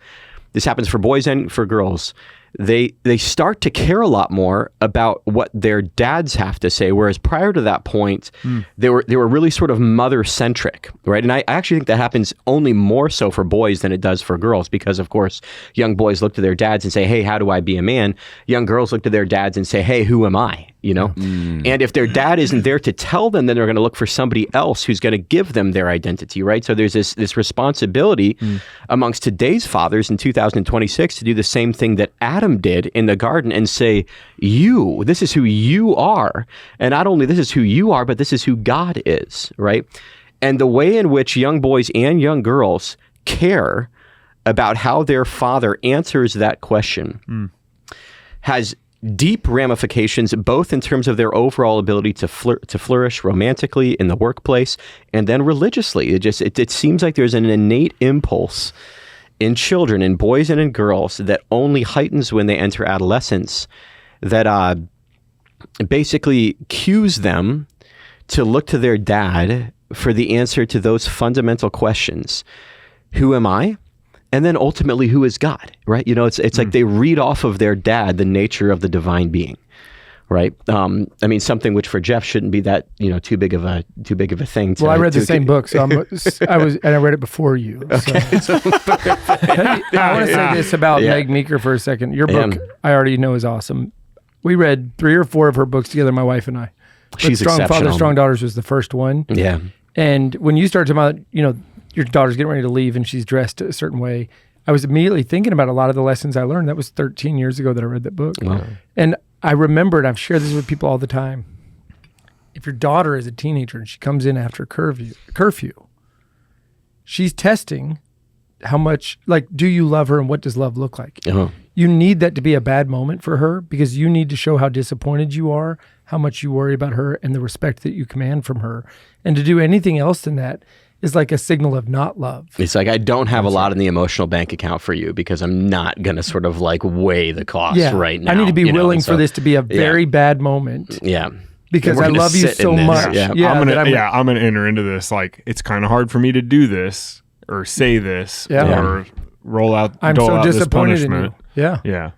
This happens for boys and for girls. They start to care a lot more about what their dads have to say, whereas prior to that point, they were really sort of mother-centric, right? And I actually think that happens only more so for boys than it does for girls, because of course, young boys look to their dads and say, "Hey, how do I be a man?" Young girls look to their dads and say, "Hey, who am I?" And if their dad isn't there to tell them, then they're going to look for somebody else who's going to give them their identity, right? So there's this responsibility amongst today's fathers in 2026 to do the same thing that Adam did in the garden and say, this is who you are. And not only this is who you are, but this is who God is, right? And the way in which young boys and young girls care about how their father answers that question has deep ramifications, both in terms of their overall ability to flourish romantically in the workplace and then religiously. It seems like there's an innate impulse in children, in boys and in girls, that only heightens when they enter adolescence, that basically cues them to look to their dad for the answer to those fundamental questions. Who am I? And then ultimately, who is God, right? It's like they read off of their dad the nature of the divine being, right? I mean, something which for Jeff shouldn't be that too big of a thing. Well, I read the same book, so I read it before you. Okay. So. I want to say this about Meg Meeker for a second. Your book, I already know, is awesome. We read 3 or 4 of her books together, my wife and I. She's Strong exceptional. Fathers, Strong Daughters was the first one. Yeah. And when you started talking about, your daughter's getting ready to leave and she's dressed a certain way, I was immediately thinking about a lot of the lessons I learned. That was 13 years ago that I read that book. Wow. And I remembered, I've shared this with people all the time. If your daughter is a teenager and she comes in after curfew, she's testing how much, do you love her and what does love look like? Uh-huh. You need that to be a bad moment for her because you need to show how disappointed you are, how much you worry about her, and the respect that you command from her. And to do anything else than that is like a signal of not love. It's like, I don't have a lot in the emotional bank account for you because I'm not going to sort of weigh the cost right now. I need to be willing for this to be a very bad moment. Yeah. Because I love you so much. I'm going to enter into this. It's kind of hard for me to do this, or say this Yeah. or roll out. I'm dole so out this disappointed in punishment. you. Yeah. Yeah.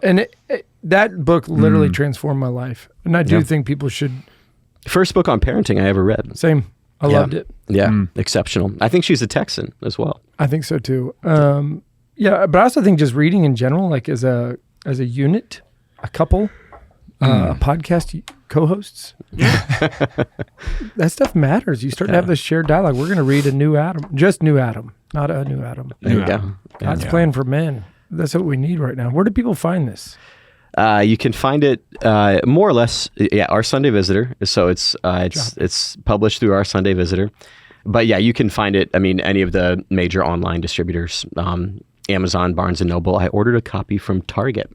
And that book literally transformed my life. And I do Yep. think people should. First book on parenting I ever read. Same. I loved it. Yeah, exceptional. I think she's a Texan as well. I think so too. Yeah, but I also think just reading in general, like as a unit, a couple, a podcast co-hosts. Yeah. That stuff matters. You start to have this shared dialogue. We're going to read a new Adam, just new Adam, not a new Adam. There you go. God's plan for men. That's what we need right now. Where do people find this? You can find it more or less, Our Sunday Visitor. So it's published through Our Sunday Visitor. But yeah, you can find it. I mean, any of the major online distributors, Amazon, Barnes and Noble. I ordered a copy from Target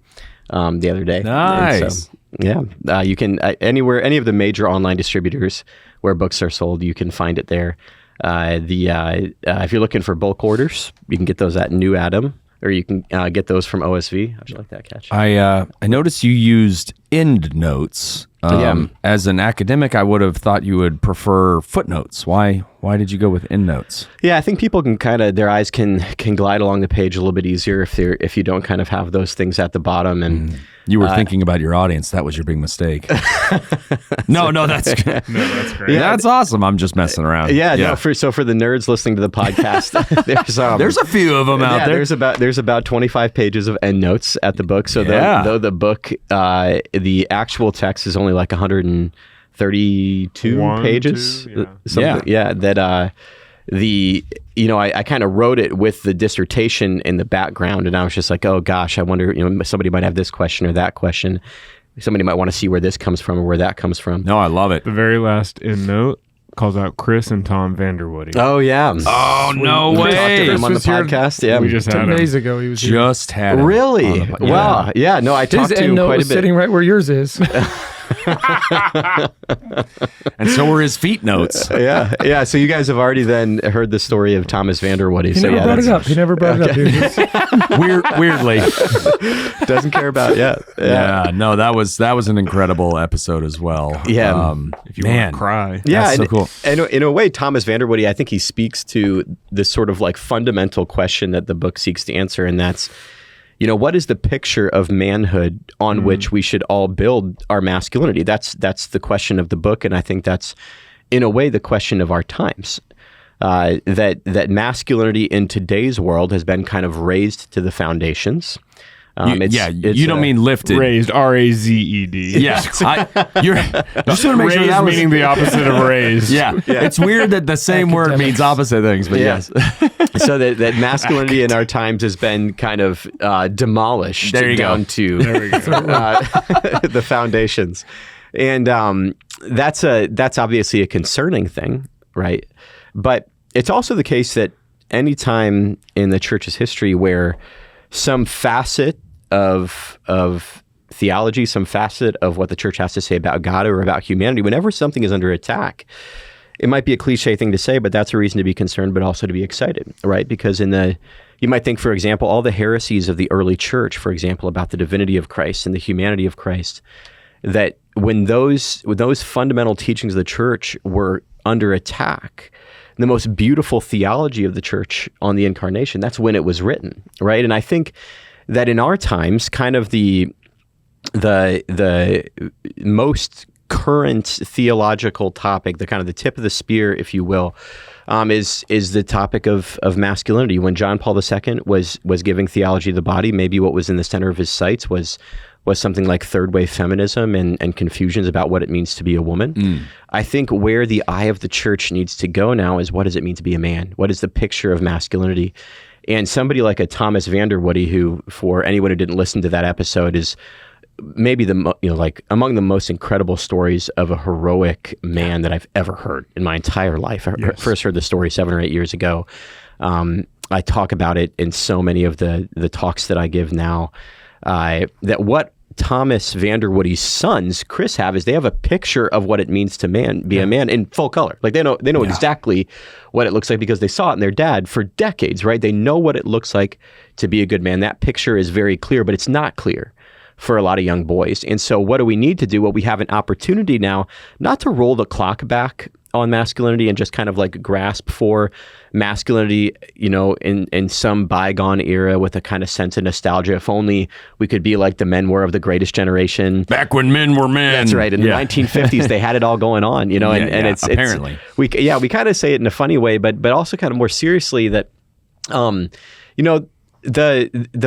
the other day. Nice. And so, you can anywhere, any of the major online distributors where books are sold, you can find it there. If you're looking for bulk orders, you can get those at New Adam. Or you can get those from OSV. How'd you like that catch? I noticed you used end notes. As an academic, I would have thought you would prefer footnotes. Why did you go with end notes? Yeah, I think people can their eyes can glide along the page a little bit easier if you don't kind of have those things at the bottom. And you were thinking about your audience. That was your big mistake. No, that's good. No, that's great. Yeah, that's awesome. I'm just messing around. No. For the nerds listening to the podcast, there's a few of them out there. There's about 25 pages of end notes at the book. So though the book, the actual text is only like 132 pages. I kind of wrote it with the dissertation in the background, and I was just like, oh gosh, I wonder, somebody might have this question or that question. Somebody might want to see where this comes from or where that comes from. No, I love it. The very last end note calls out Chris and Tom Vanderwoody. Oh yeah. Oh no We talked to way! them on the podcast. Yeah, We just 10 had days him. ago, he was here. Just had it. Really? Wow. Yeah. No, I talked His to end him note quite a was bit. sitting right where yours is. And so were his feet notes. Yeah. So you guys have already then heard the story of Thomas Vanderwoody. He never brought it up. He never brought it up, dude. Weirdly. Doesn't care about. Yeah. No, that was an incredible episode as well. Yeah. If you want to cry. Yeah, That's so cool. And in a way, Thomas Vanderwoody, I think he speaks to this sort of like fundamental question that the book seeks to answer, and that's, what is the picture of manhood on which we should all build our masculinity? That's the question of the book, and I think that's, in a way, the question of our times. That masculinity in today's world has been kind of raised to the foundations. You don't mean lifted. Raised, R-A-Z-E-D. Yeah. Just want to make sure Raised that was meaning the opposite of raised. Yeah. It's weird that the same word means opposite things, but yes. So that masculinity in our times has been kind of demolished down to the foundations. And that's obviously a concerning thing, right? But it's also the case that any time in the church's history where some facet of theology, some facet of what the church has to say about God or about humanity, whenever something is under attack, it might be a cliche thing to say, but that's a reason to be concerned, but also to be excited, right? Because you might think, for example, all the heresies of the early church, for example, about the divinity of Christ and the humanity of Christ, that when those fundamental teachings of the church were under attack, the most beautiful theology of the church on the incarnation, that's when it was written, right? And I think that in our times, kind of the most current theological topic, the kind of the tip of the spear, if you will, is the topic of masculinity. When John Paul II was giving theology of the body, maybe what was in the center of his sights was something like third wave feminism and confusions about what it means to be a woman. I think where the eye of the church needs to go now is, what does it mean to be a man? What is the picture of masculinity? And somebody like a Thomas Vanderwoody, who, for anyone who didn't listen to that episode, is maybe among the most incredible stories of a heroic man that I've ever heard in my entire life. I first heard the story 7 or 8 years ago. I talk about it in so many of the talks that I give now. That what Thomas Vanderwoody's sons, Chris, have is they have a picture of what it means to be a man in full color. Like they know exactly what it looks like because they saw it in their dad for decades, right? They know what it looks like to be a good man. That picture is very clear, but it's not clear for a lot of young boys. And so what do we need to do? Well, we have an opportunity now not to roll the clock back on masculinity and just kind of like grasp for masculinity, in some bygone era with a kind of sense of nostalgia. If only we could be like the men were of the greatest generation. Back when men were men. That's right. In the 1950s, they had it all going on, and it's apparently. We kind of say it in a funny way, but also kind of more seriously that, the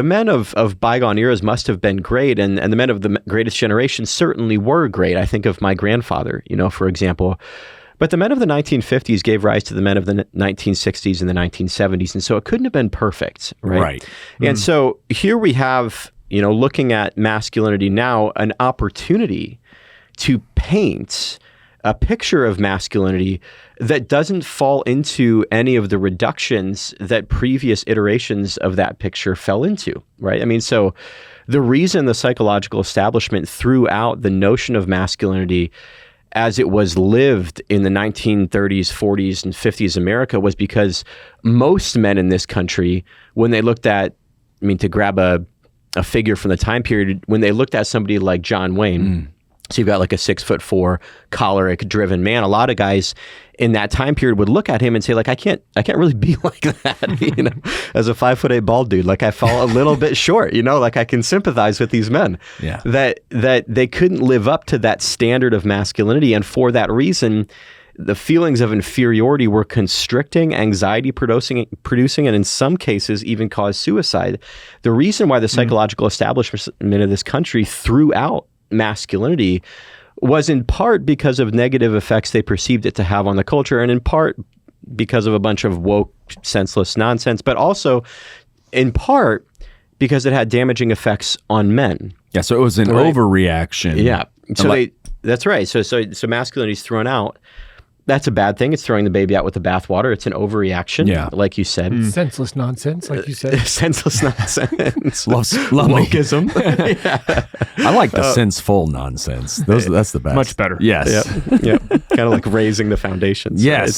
men of bygone eras must have been great, and the men of the greatest generation certainly were great. I think of my grandfather, for example. But the men of the 1950s gave rise to the men of the 1960s and the 1970s, and so it couldn't have been perfect, right? Right. And so here we have, looking at masculinity now, an opportunity to paint a picture of masculinity that doesn't fall into any of the reductions that previous iterations of that picture fell into, right? I mean, so the reason the psychological establishment threw out the notion of masculinity as it was lived in the 1930s, 40s, and 50s America was because most men in this country, when they looked at, to grab a figure from the time period, when they looked at somebody like John Wayne, so you've got like a 6'4", choleric, driven man. A lot of guys in that time period would look at him and say, like, I can't really be like that, as a 5'8" bald dude. Like, I fall a little bit short, like I can sympathize with these men. Yeah. That they couldn't live up to that standard of masculinity, and for that reason, the feelings of inferiority were constricting, anxiety producing, and in some cases even caused suicide. The reason why the psychological establishment of this country threw out masculinity was in part because of negative effects they perceived it to have on the culture, and in part because of a bunch of woke, senseless nonsense, but also in part because it had damaging effects on men. Yeah, so it was an overreaction. Yeah. So that's right. So masculinity is thrown out. That's a bad thing. It's throwing the baby out with the bathwater. It's an overreaction, like you said. Senseless nonsense, like you said. Senseless nonsense. Wokeism. I like the senseful nonsense. That's the best. Much better. Yes. Yep. Kind of like raising the foundations. Yes.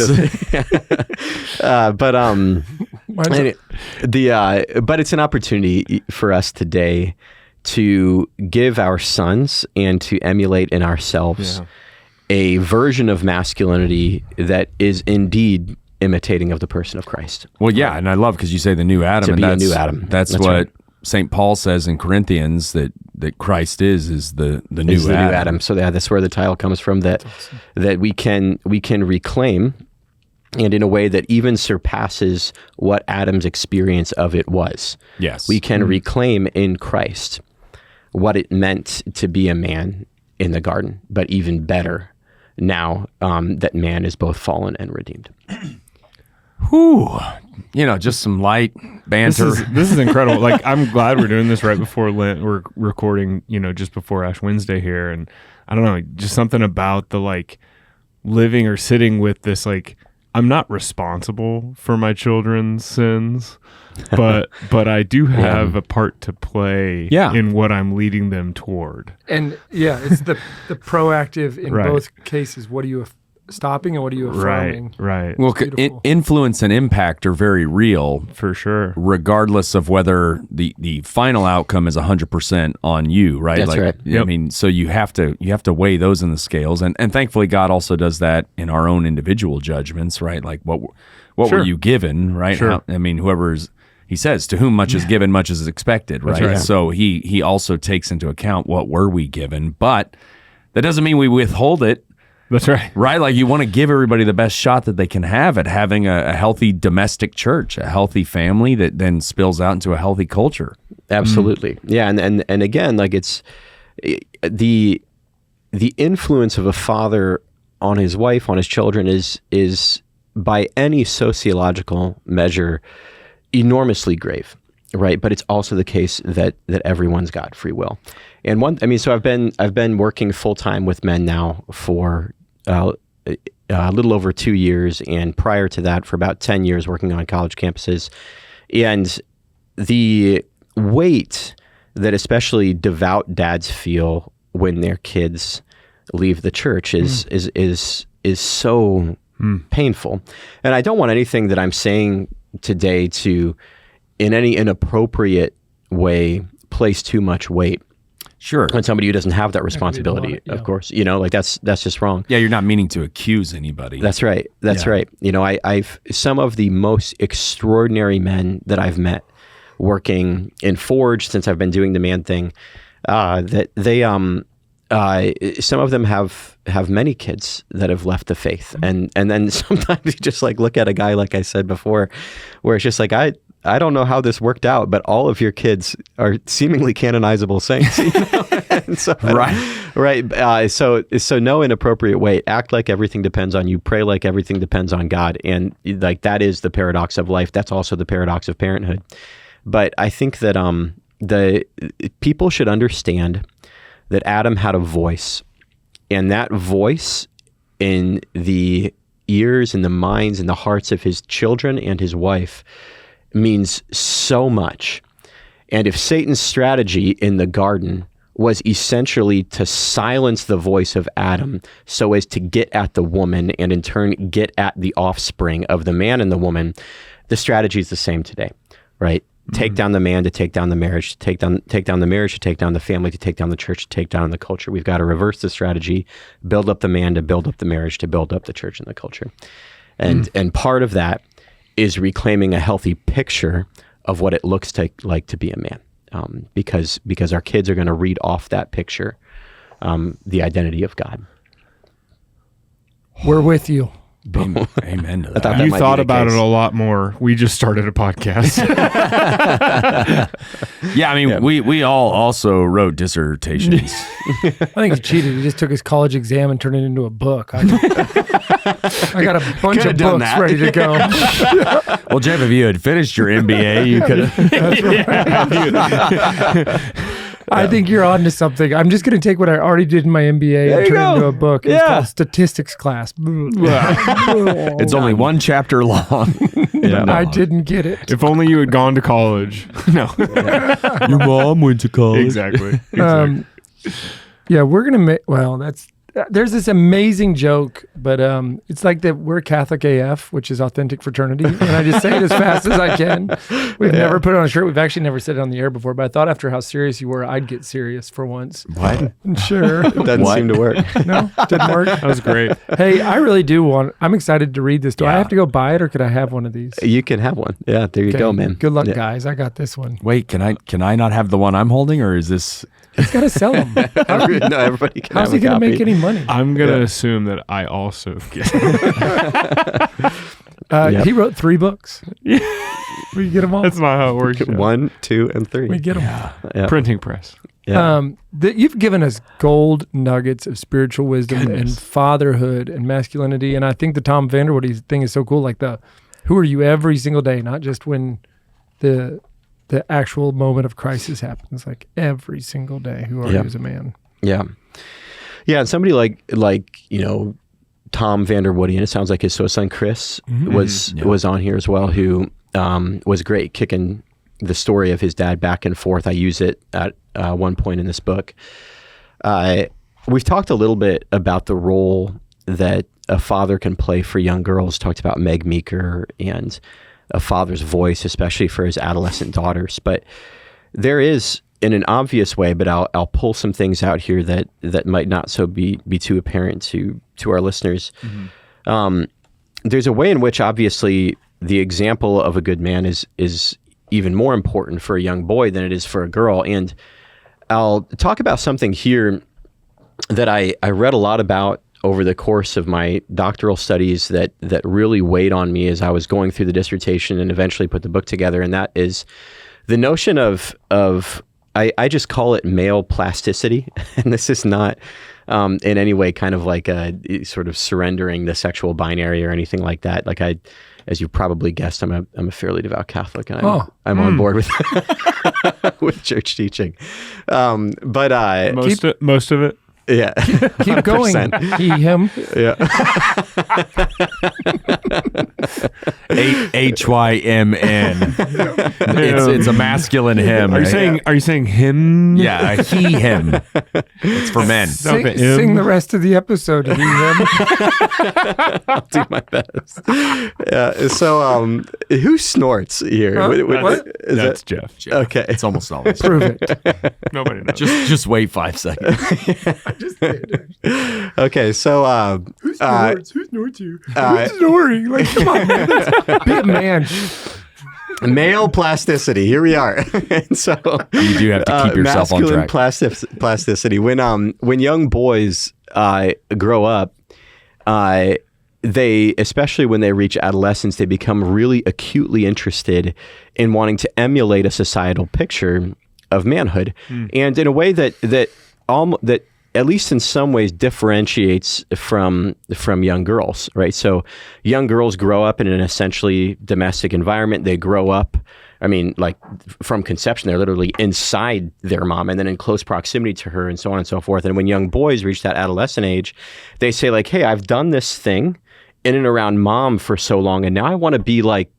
But it's an opportunity for us today to give our sons and to emulate in ourselves a version of masculinity that is indeed imitating of the person of Christ. Well, yeah, and I love because you say the new Adam. To and be that's, a new Adam. That's what right. St. Paul says in Corinthians, that Christ is the new Adam. So that's where the title comes from, that awesome. That we can reclaim, and in a way that even surpasses what Adam's experience of it was. Yes. We can reclaim in Christ what it meant to be a man in the garden, but even better now that man is both fallen and redeemed. Whew. Just some light banter. This is incredible. Like, I'm glad we're doing this right before Lent. We're recording, just before Ash Wednesday here. And I don't know, just something about the like living or sitting with this, like, I'm not responsible for my children's sins, but I do have a part to play in what I'm leading them toward. And it's the proactive in both cases. What are you stopping and what are you affirming? Right. Well, influence and impact are very real, for sure, regardless of whether the final outcome is 100% on you, right? That's right. Yep. I mean, so you have to weigh those in the scales, and thankfully God also does that in our own individual judgments, right? Like what were you given, right? Sure. He says, to whom much is given, much is expected, right? Right. So he also takes into account what were we given, but that doesn't mean we withhold it. That's right. Right? Like, you want to give everybody the best shot that they can have at having a healthy domestic church, a healthy family that then spills out into a healthy culture. Absolutely. Yeah. And again, like, it's the influence of a father on his wife, on his children is by any sociological measure enormously grave. Right. But it's also the case that everyone's got free will. And so I've been working full time with men now for a little over 2 years, and prior to that for about 10 years working on college campuses. And the weight that especially devout dads feel when their kids leave the church is so painful. And I don't want anything that I'm saying today to, in any inappropriate way, place too much weight Sure. on somebody who doesn't have that responsibility, yeah. of course. You know, like that's just wrong. Yeah, you're not meaning to accuse anybody. That's right. That's right. You know, I've some of the most extraordinary men that I've met working in Forge since I've been doing the man thing, that they some of them have many kids that have left the faith, and then sometimes you just like look at a guy, like I said before, where it's just like I don't know how this worked out, but all of your kids are seemingly canonizable saints. You know? And so, right. So no inappropriate way. Act like everything depends on you. Pray like everything depends on God, and like that is the paradox of life. That's also the paradox of parenthood. But I think that the people should understand that Adam had a voice, and that voice in the ears and the minds and the hearts of his children and his wife means so much. And if Satan's strategy in the garden was essentially to silence the voice of Adam so as to get at the woman and in turn get at the offspring of the man and the woman, the strategy is the same today, right? Take down the man to take down the marriage, to take down the marriage, to take down the family, to take down the church, to take down the culture. We've got to reverse the strategy, build up the man to build up the marriage, to build up the church and the culture. And part of that is reclaiming a healthy picture of what it looks like to be a man, because our kids are going to read off that picture the identity of God. We're with you. Amen to that. You thought about it a lot more. We just started a podcast. Yeah, I mean, we all also wrote dissertations. I think he cheated. He just took his college exam and turned it into a book. I got a bunch of books ready to go. Well, Jeff, if you had finished your MBA, you could have. I think you're on to something. I'm just going to take what I already did in my MBA and turn it into a book. It's called Statistics Class. It's only one chapter long. I didn't get it. If only you had gone to college. No. Your mom went to college. Exactly. Yeah, we're going to make, there's this amazing joke, but it's like that we're Catholic AF, which is authentic fraternity. And I just say it as fast as I can. We've never put it on a shirt. We've actually never said it on the air before, but I thought after how serious you were, I'd get serious for once. What? Sure. Doesn't seem to work. No, didn't work. That was great. Hey, I really do I'm excited to read this. Do I have to go buy it or could I have one of these? You can have one. Yeah, there you go, man. Good luck, guys. I got this one. Wait, can I not have the one I'm holding, or is this? He's got to sell them. No, everybody can How's have he a going to copy. make any money? I'm going to assume that I also get it. He wrote 3 books. We get them all. That's not how it works. 1, 2, and 3. We get them. Yeah. Printing press. Yeah. You've given us gold nuggets of spiritual wisdom and fatherhood and masculinity. And I think the Tom Vanderwoody thing is so cool. Like who are you every single day, not just when the actual moment of crisis happens, like every single day. Who are you as a man? Yeah. Yeah. And somebody like, Tom Vanderwoody, and it sounds like his son Chris was on here as well, who was great kicking the story of his dad back and forth. I use it at one point in this book. We've talked a little bit about the role that a father can play for young girls, talked about Meg Meeker and a father's voice, especially for his adolescent daughters. But there is, in an obvious way, but I'll pull some things out here that might not so be too apparent to our listeners. There's a way in which, obviously, the example of a good man is even more important for a young boy than it is for a girl. And I'll talk about something here that I read a lot about over the course of my doctoral studies that really weighed on me as I was going through the dissertation and eventually put the book together. And that is the notion of I just call it male plasticity. And this is not in any way kind of like a sort of surrendering the sexual binary or anything like that. Like as you probably guessed, I'm a fairly devout Catholic, and I'm on board with with church teaching. But most of it. Yeah. Keep going. 100%. He, him. Yeah. HYMN. It's a masculine him. Are you saying him? Yeah, he, him. It's for men. Sing the rest of the episode. He, him. I'll do my best. Yeah. So, who snorts here? Huh? What? Is That's that, Jeff. okay. It's almost always. Prove it. Nobody knows. Just wait 5 seconds. Okay. So, Who snorts here? Who's snoring? Like, come on, man. Be a man. male plasticity. Here we are. And so You do have to keep yourself on masculine track. plasticity. When young boys grow up, they, especially when they reach adolescence, they become really acutely interested in wanting to emulate a societal picture of manhood, and in a way that at least in some ways differentiates from young girls, right? So young girls grow up in an essentially domestic environment. They grow up, I mean, like from conception, they're literally inside their mom and then in close proximity to her and so on and so forth. And when young boys reach that adolescent age, they say like, hey, I've done this thing in and around mom for so long, and now I want to be like,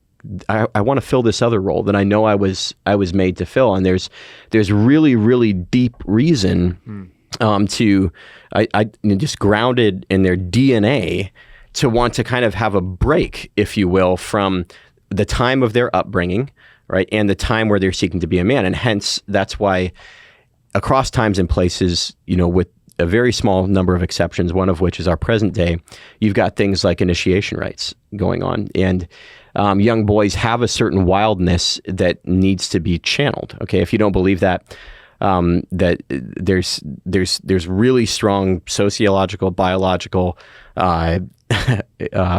I want to fill this other role that I know I was made to fill. And there's really, really deep reason just grounded in their DNA to want to kind of have a break, if you will, from the time of their upbringing, right, and the time where they're seeking to be a man. And hence, that's why across times and places, with a very small number of exceptions, one of which is our present day, you've got things like initiation rites going on. And young boys have a certain wildness that needs to be channeled. Okay, if you don't believe that, that there's really strong sociological, biological,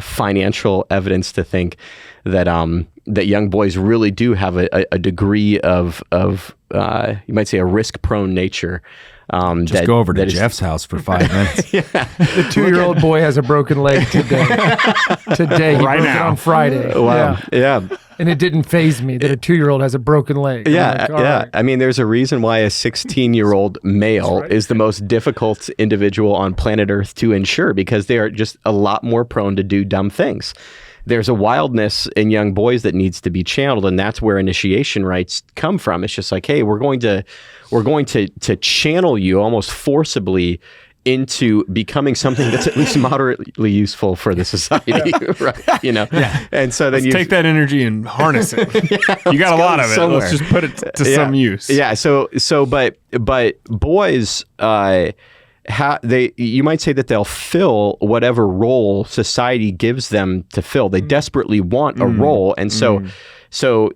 financial evidence to think that that young boys really do have a degree of you might say a risk-prone nature. Just go over to Jeff's house for 5 minutes. The 2-year-old boy has a broken leg today. He Right broke now. it on Friday. Wow. Yeah. And it didn't faze me that a 2-year-old has a broken leg. I'm Yeah, like, all yeah. right. I mean, there's a reason why a 16-year-old male is the most difficult individual on planet Earth to insure, because they are just a lot more prone to do dumb things. There's a wildness in young boys that needs to be channeled, and that's where initiation rites come from. It's just like, hey, we're going to channel you almost forcibly into becoming something that's at least moderately useful for the society, right? Yeah. And so then Let's take that energy and harness it. You got a lot of it. somewhere. Let's just put it to some use. Yeah. But boys, you might say that they'll fill whatever role society gives them to fill. They desperately want a role, and so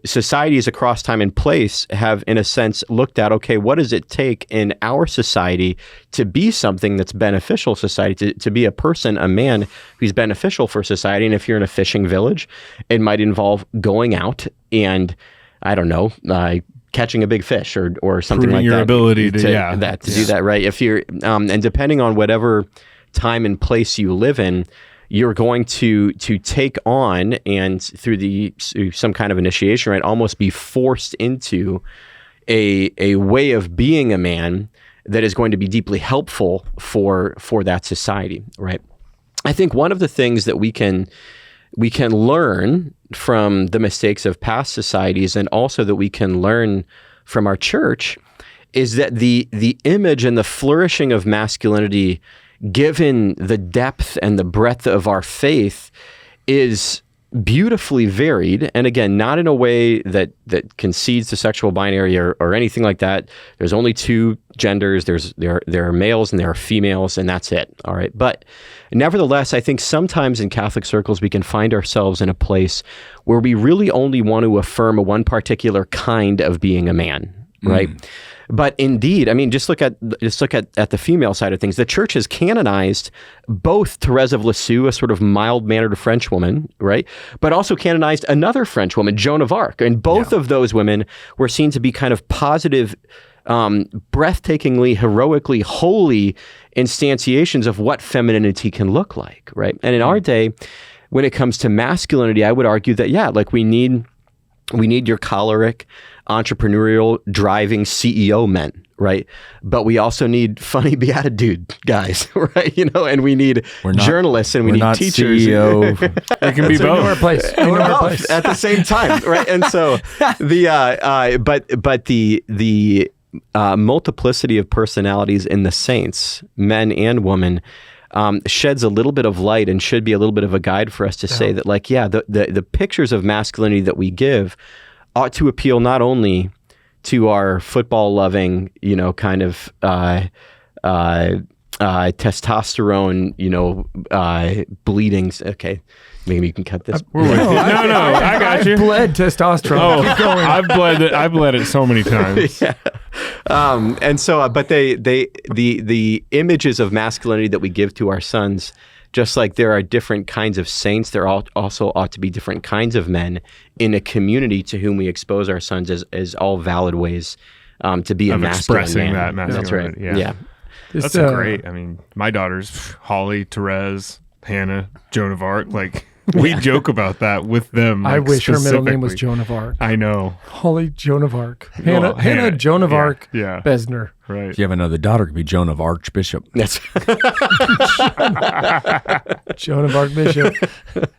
societies across time and place have, in a sense, looked at, okay, what does it take in our society to be something that's beneficial to society, to be a person, a man who's beneficial for society? And if you're in a fishing village, it might involve going out and, I don't know, catching a big fish or something Proving like your that. ability to do that, right? If you're, and depending on whatever time and place you live in, you're going to take on, and through some kind of initiation, right, almost be forced into a way of being a man that is going to be deeply helpful for that society, right? I think one of the things that we can learn from the mistakes of past societies, and also that we can learn from our church, is that the image and the flourishing of masculinity, given the depth and the breadth of our faith, is beautifully varied. And again, not in a way that concedes to sexual binary or anything like that. There's only 2 genders. There are males and there are females, and that's it. All right. But nevertheless, I think sometimes in Catholic circles, we can find ourselves in a place where we really only want to affirm one particular kind of being a man, right? But indeed, I mean, just look at the female side of things. The church has canonized both Thérèse of Lisieux, a sort of mild-mannered French woman, right? But also canonized another French woman, Joan of Arc. And both of those women were seen to be kind of positive, breathtakingly, heroically, holy instantiations of what femininity can look like, right? And in our day, when it comes to masculinity, I would argue that, we need We need your choleric, entrepreneurial, driving CEO men, right? But we also need funny BeatiDude guys, right? And we need journalists and we need teachers. CEO. It can be both. Our place. Or both at the same time, right? And so the multiplicity of personalities in the saints, men and women, sheds a little bit of light and should be a little bit of a guide for us to say that, like, the pictures of masculinity that we give ought to appeal not only to our football-loving, kind of testosterone, bleeding. Okay, maybe you can cut this. No, I got you. I bled testosterone. Keep going. I've bled it so many times. Yeah. And so, but the images of masculinity that we give to our sons, just like there are different kinds of saints, there also ought to be different kinds of men in a community to whom we expose our sons as all valid ways to be a masculine expressing man. that masculinity. That's right. Yeah. That's great. I mean, my daughters, Holly, Therese, Hannah, Joan of Arc, like we joke about that with them. I like, wish her middle name was specifically. Joan of Arc. I know. Holly, Joan of Arc. Well, Hannah, Joan of Arc. Yeah. Bezner. Right. If you have another daughter, it could be Joan of Archbishop. That's Joan of Arc Bishop. Do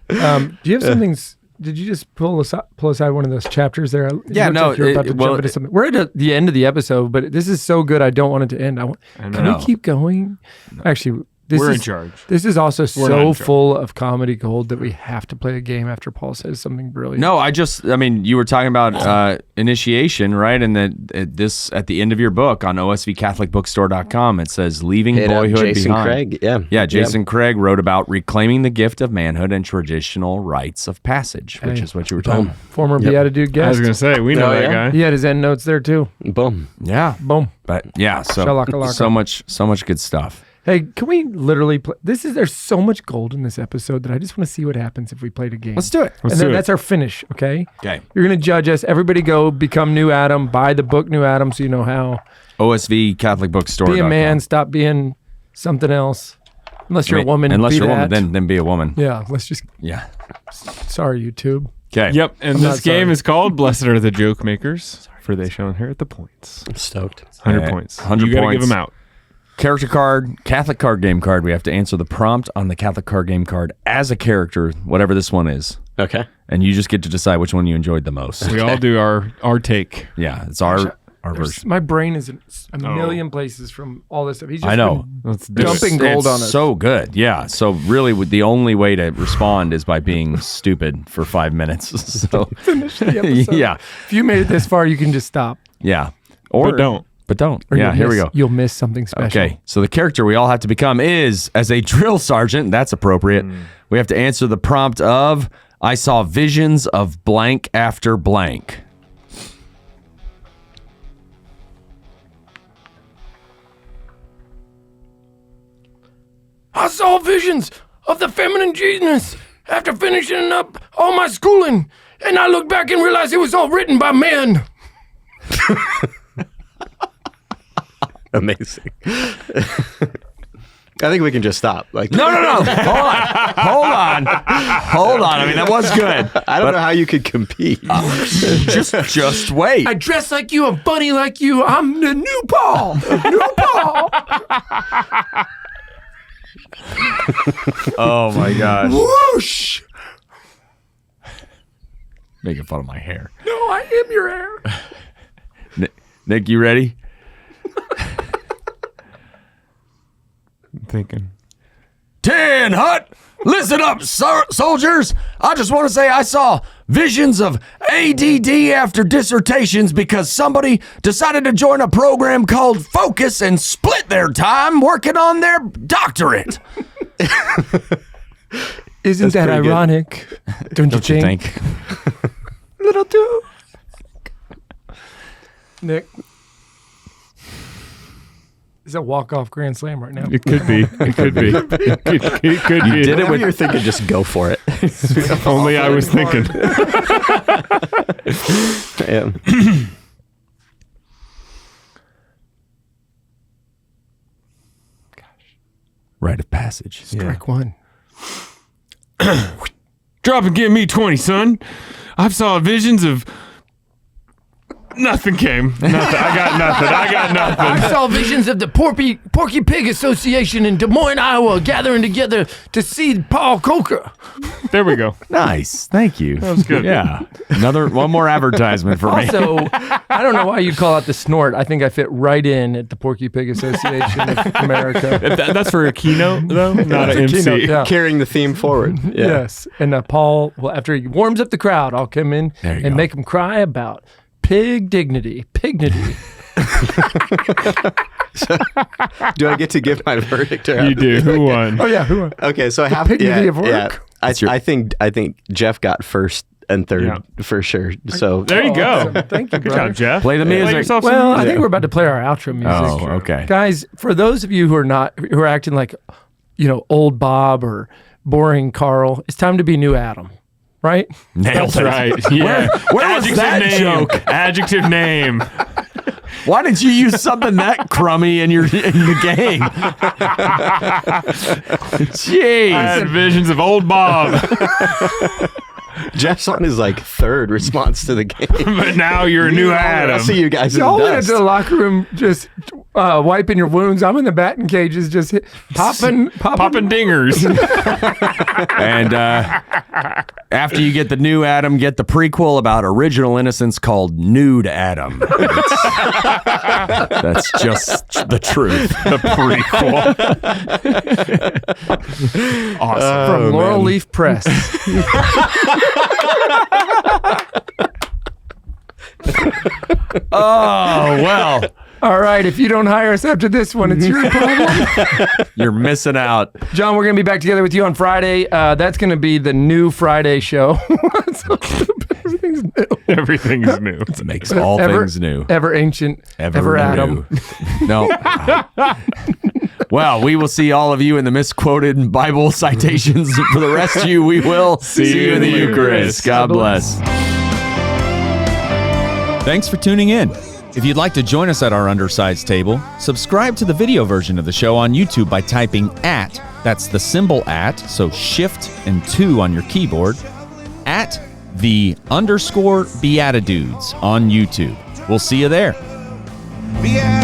you have something? Did you just pull aside one of those chapters there? Yeah, no, You're about to jump into something. We're at the end of the episode, but this is so good. I don't want it to end. Can we keep going? Actually, We're in charge. This is also not so in charge. full of comedy gold that we have to play a game after Paul says something brilliant. No, you were talking about initiation, right? And that this at the end of your book on osvcatholicbookstore.com, it says leaving boyhood Jason behind. Craig. Yeah. Yeah, Jason Craig wrote about reclaiming the gift of manhood and traditional rites of passage, which is what you were talking about. Former BeatiDude guest. I was going to say, we know Oh, that yeah? guy. He had his end notes there too. Boom. Yeah, Boom. but yeah, Shalaka-laka. so much good stuff. Hey, can we literally play? There's so much gold in this episode that I just want to see what happens if we played a game. Let's do it. Let's do it. That's our finish, okay? Okay. You're going to judge us. Everybody go become New Adam. Buy the book New Adam so you know how. osvcatholicbookstore.com. Be a man. Stop being something else. Unless you're a woman. Unless be you're a that. woman, then be a woman. Yeah, let's just. Yeah. Sorry, YouTube. Okay. Yep. And I'm this not game sorry. is called Blessed Are the Joke Makers, for they shall inherit the points. I'm stoked. 100 Okay. points. 100 You got to give points. them out. Character card, Catholic card game card. We have to answer the prompt on the Catholic card game card as a character, whatever this one is. Okay. And you just get to decide which one you enjoyed the most. We all do our take. Yeah, it's our version. My brain is in a million places from all this stuff. He's just I know. been Let's do dumping it. gold It's on us. so good. Yeah. So really, the only way to respond is by being stupid for 5 minutes. So Finish the episode. yeah, If you made it this far, you can just stop. yeah. Or But don't. But don't. Or Yeah. you'll Here we miss- go. You'll miss something special. Okay, so the character we all have to become is, as a drill sergeant, that's appropriate. We have to answer the prompt of, I saw visions of blank after blank. I saw visions of the feminine genius after finishing up all my schooling, and I looked back and realized it was all written by men. Amazing. I think we can just stop. Like, No. Hold on. I mean, that was good. I don't know how you could compete. Just wait. I dress like you, I'm funny like you, I'm the new Paul. New Paul. Oh my gosh. Whoosh. Making fun of my hair. No, I am your hair. Nick, you ready? I'm thinking. 10 Hut! Listen up, soldiers! I just want to say I saw visions of ADD after dissertations because somebody decided to join a program called Focus and split their time working on their doctorate. Isn't that pretty good. ironic? Don't you think? Little too. Nick. It's a walk-off grand slam right now. It could be. It could be. It could be. You did it whatever you're thinking, just go for it. If only I was thinking. Yeah. Rite of passage. Strike one. Drop and give me 20, son. I've saw visions of Nothing came. Nothing. I got nothing. I saw visions of the Porky Pig Association in Des Moines, Iowa, gathering together to see Paul Kolker. There we go. Nice. Thank you. That was good. Yeah. One more advertisement for me. Also, I don't know why you call out the snort. I think I fit right in at the Porky Pig Association of America. That's for a keynote, though, not an MC. Keynote, yeah. Carrying the theme forward. Yeah. Yes. And Paul, well, after he warms up the crowd, I'll come in and make him cry about pig dignity. Pignity. Do I get to give my verdict? Or You do. Who won? Oh, yeah. Who won? Okay, so I have pignity of work? Yeah. I think Jeff got first and third for sure. So There you go. Awesome. Thank you, Good brother. job, Jeff. Play the music. yourself some Well, I music. think we're about to play our outro music. Oh, okay. Guys, for those of you who are acting like, old Bob or boring Carl, it's time to be new Adam, right? Nailed That's it. right. Yeah. Where was that name. joke? Adjective name. Why didn't you use something that crummy in the game? Jeez. I had visions of old Bob, Jeff's on his third response to the game. but now you're a new I'll Adam. see you guys in Y'all the went dust. into the locker room just wiping your wounds. I'm in the batting cages just popping. Popping dingers. And after you get the new Adam, get the prequel about original innocence called Nude Adam. That's just the truth. The prequel. Awesome. From Laurel Leaf Press. Oh, well, All right, if you don't hire us after this one, it's your problem. you're missing out. John, we're going to be back together with you on Friday. That's going to be the new Friday show. Everything's new. Everything's new. It makes all things new. Ever ancient, ever Adam. new. No. Well, we will see all of you in the misquoted Bible citations. For the rest of you, we will see you in the Eucharist. God bless. Thanks for tuning in. If you'd like to join us at our undersized table, subscribe to the video version of the show on YouTube by typing @ that's the symbol @ so shift and 2 on your keyboard, @the_BeatiDudes on YouTube. We'll see you there. BeatiDudes.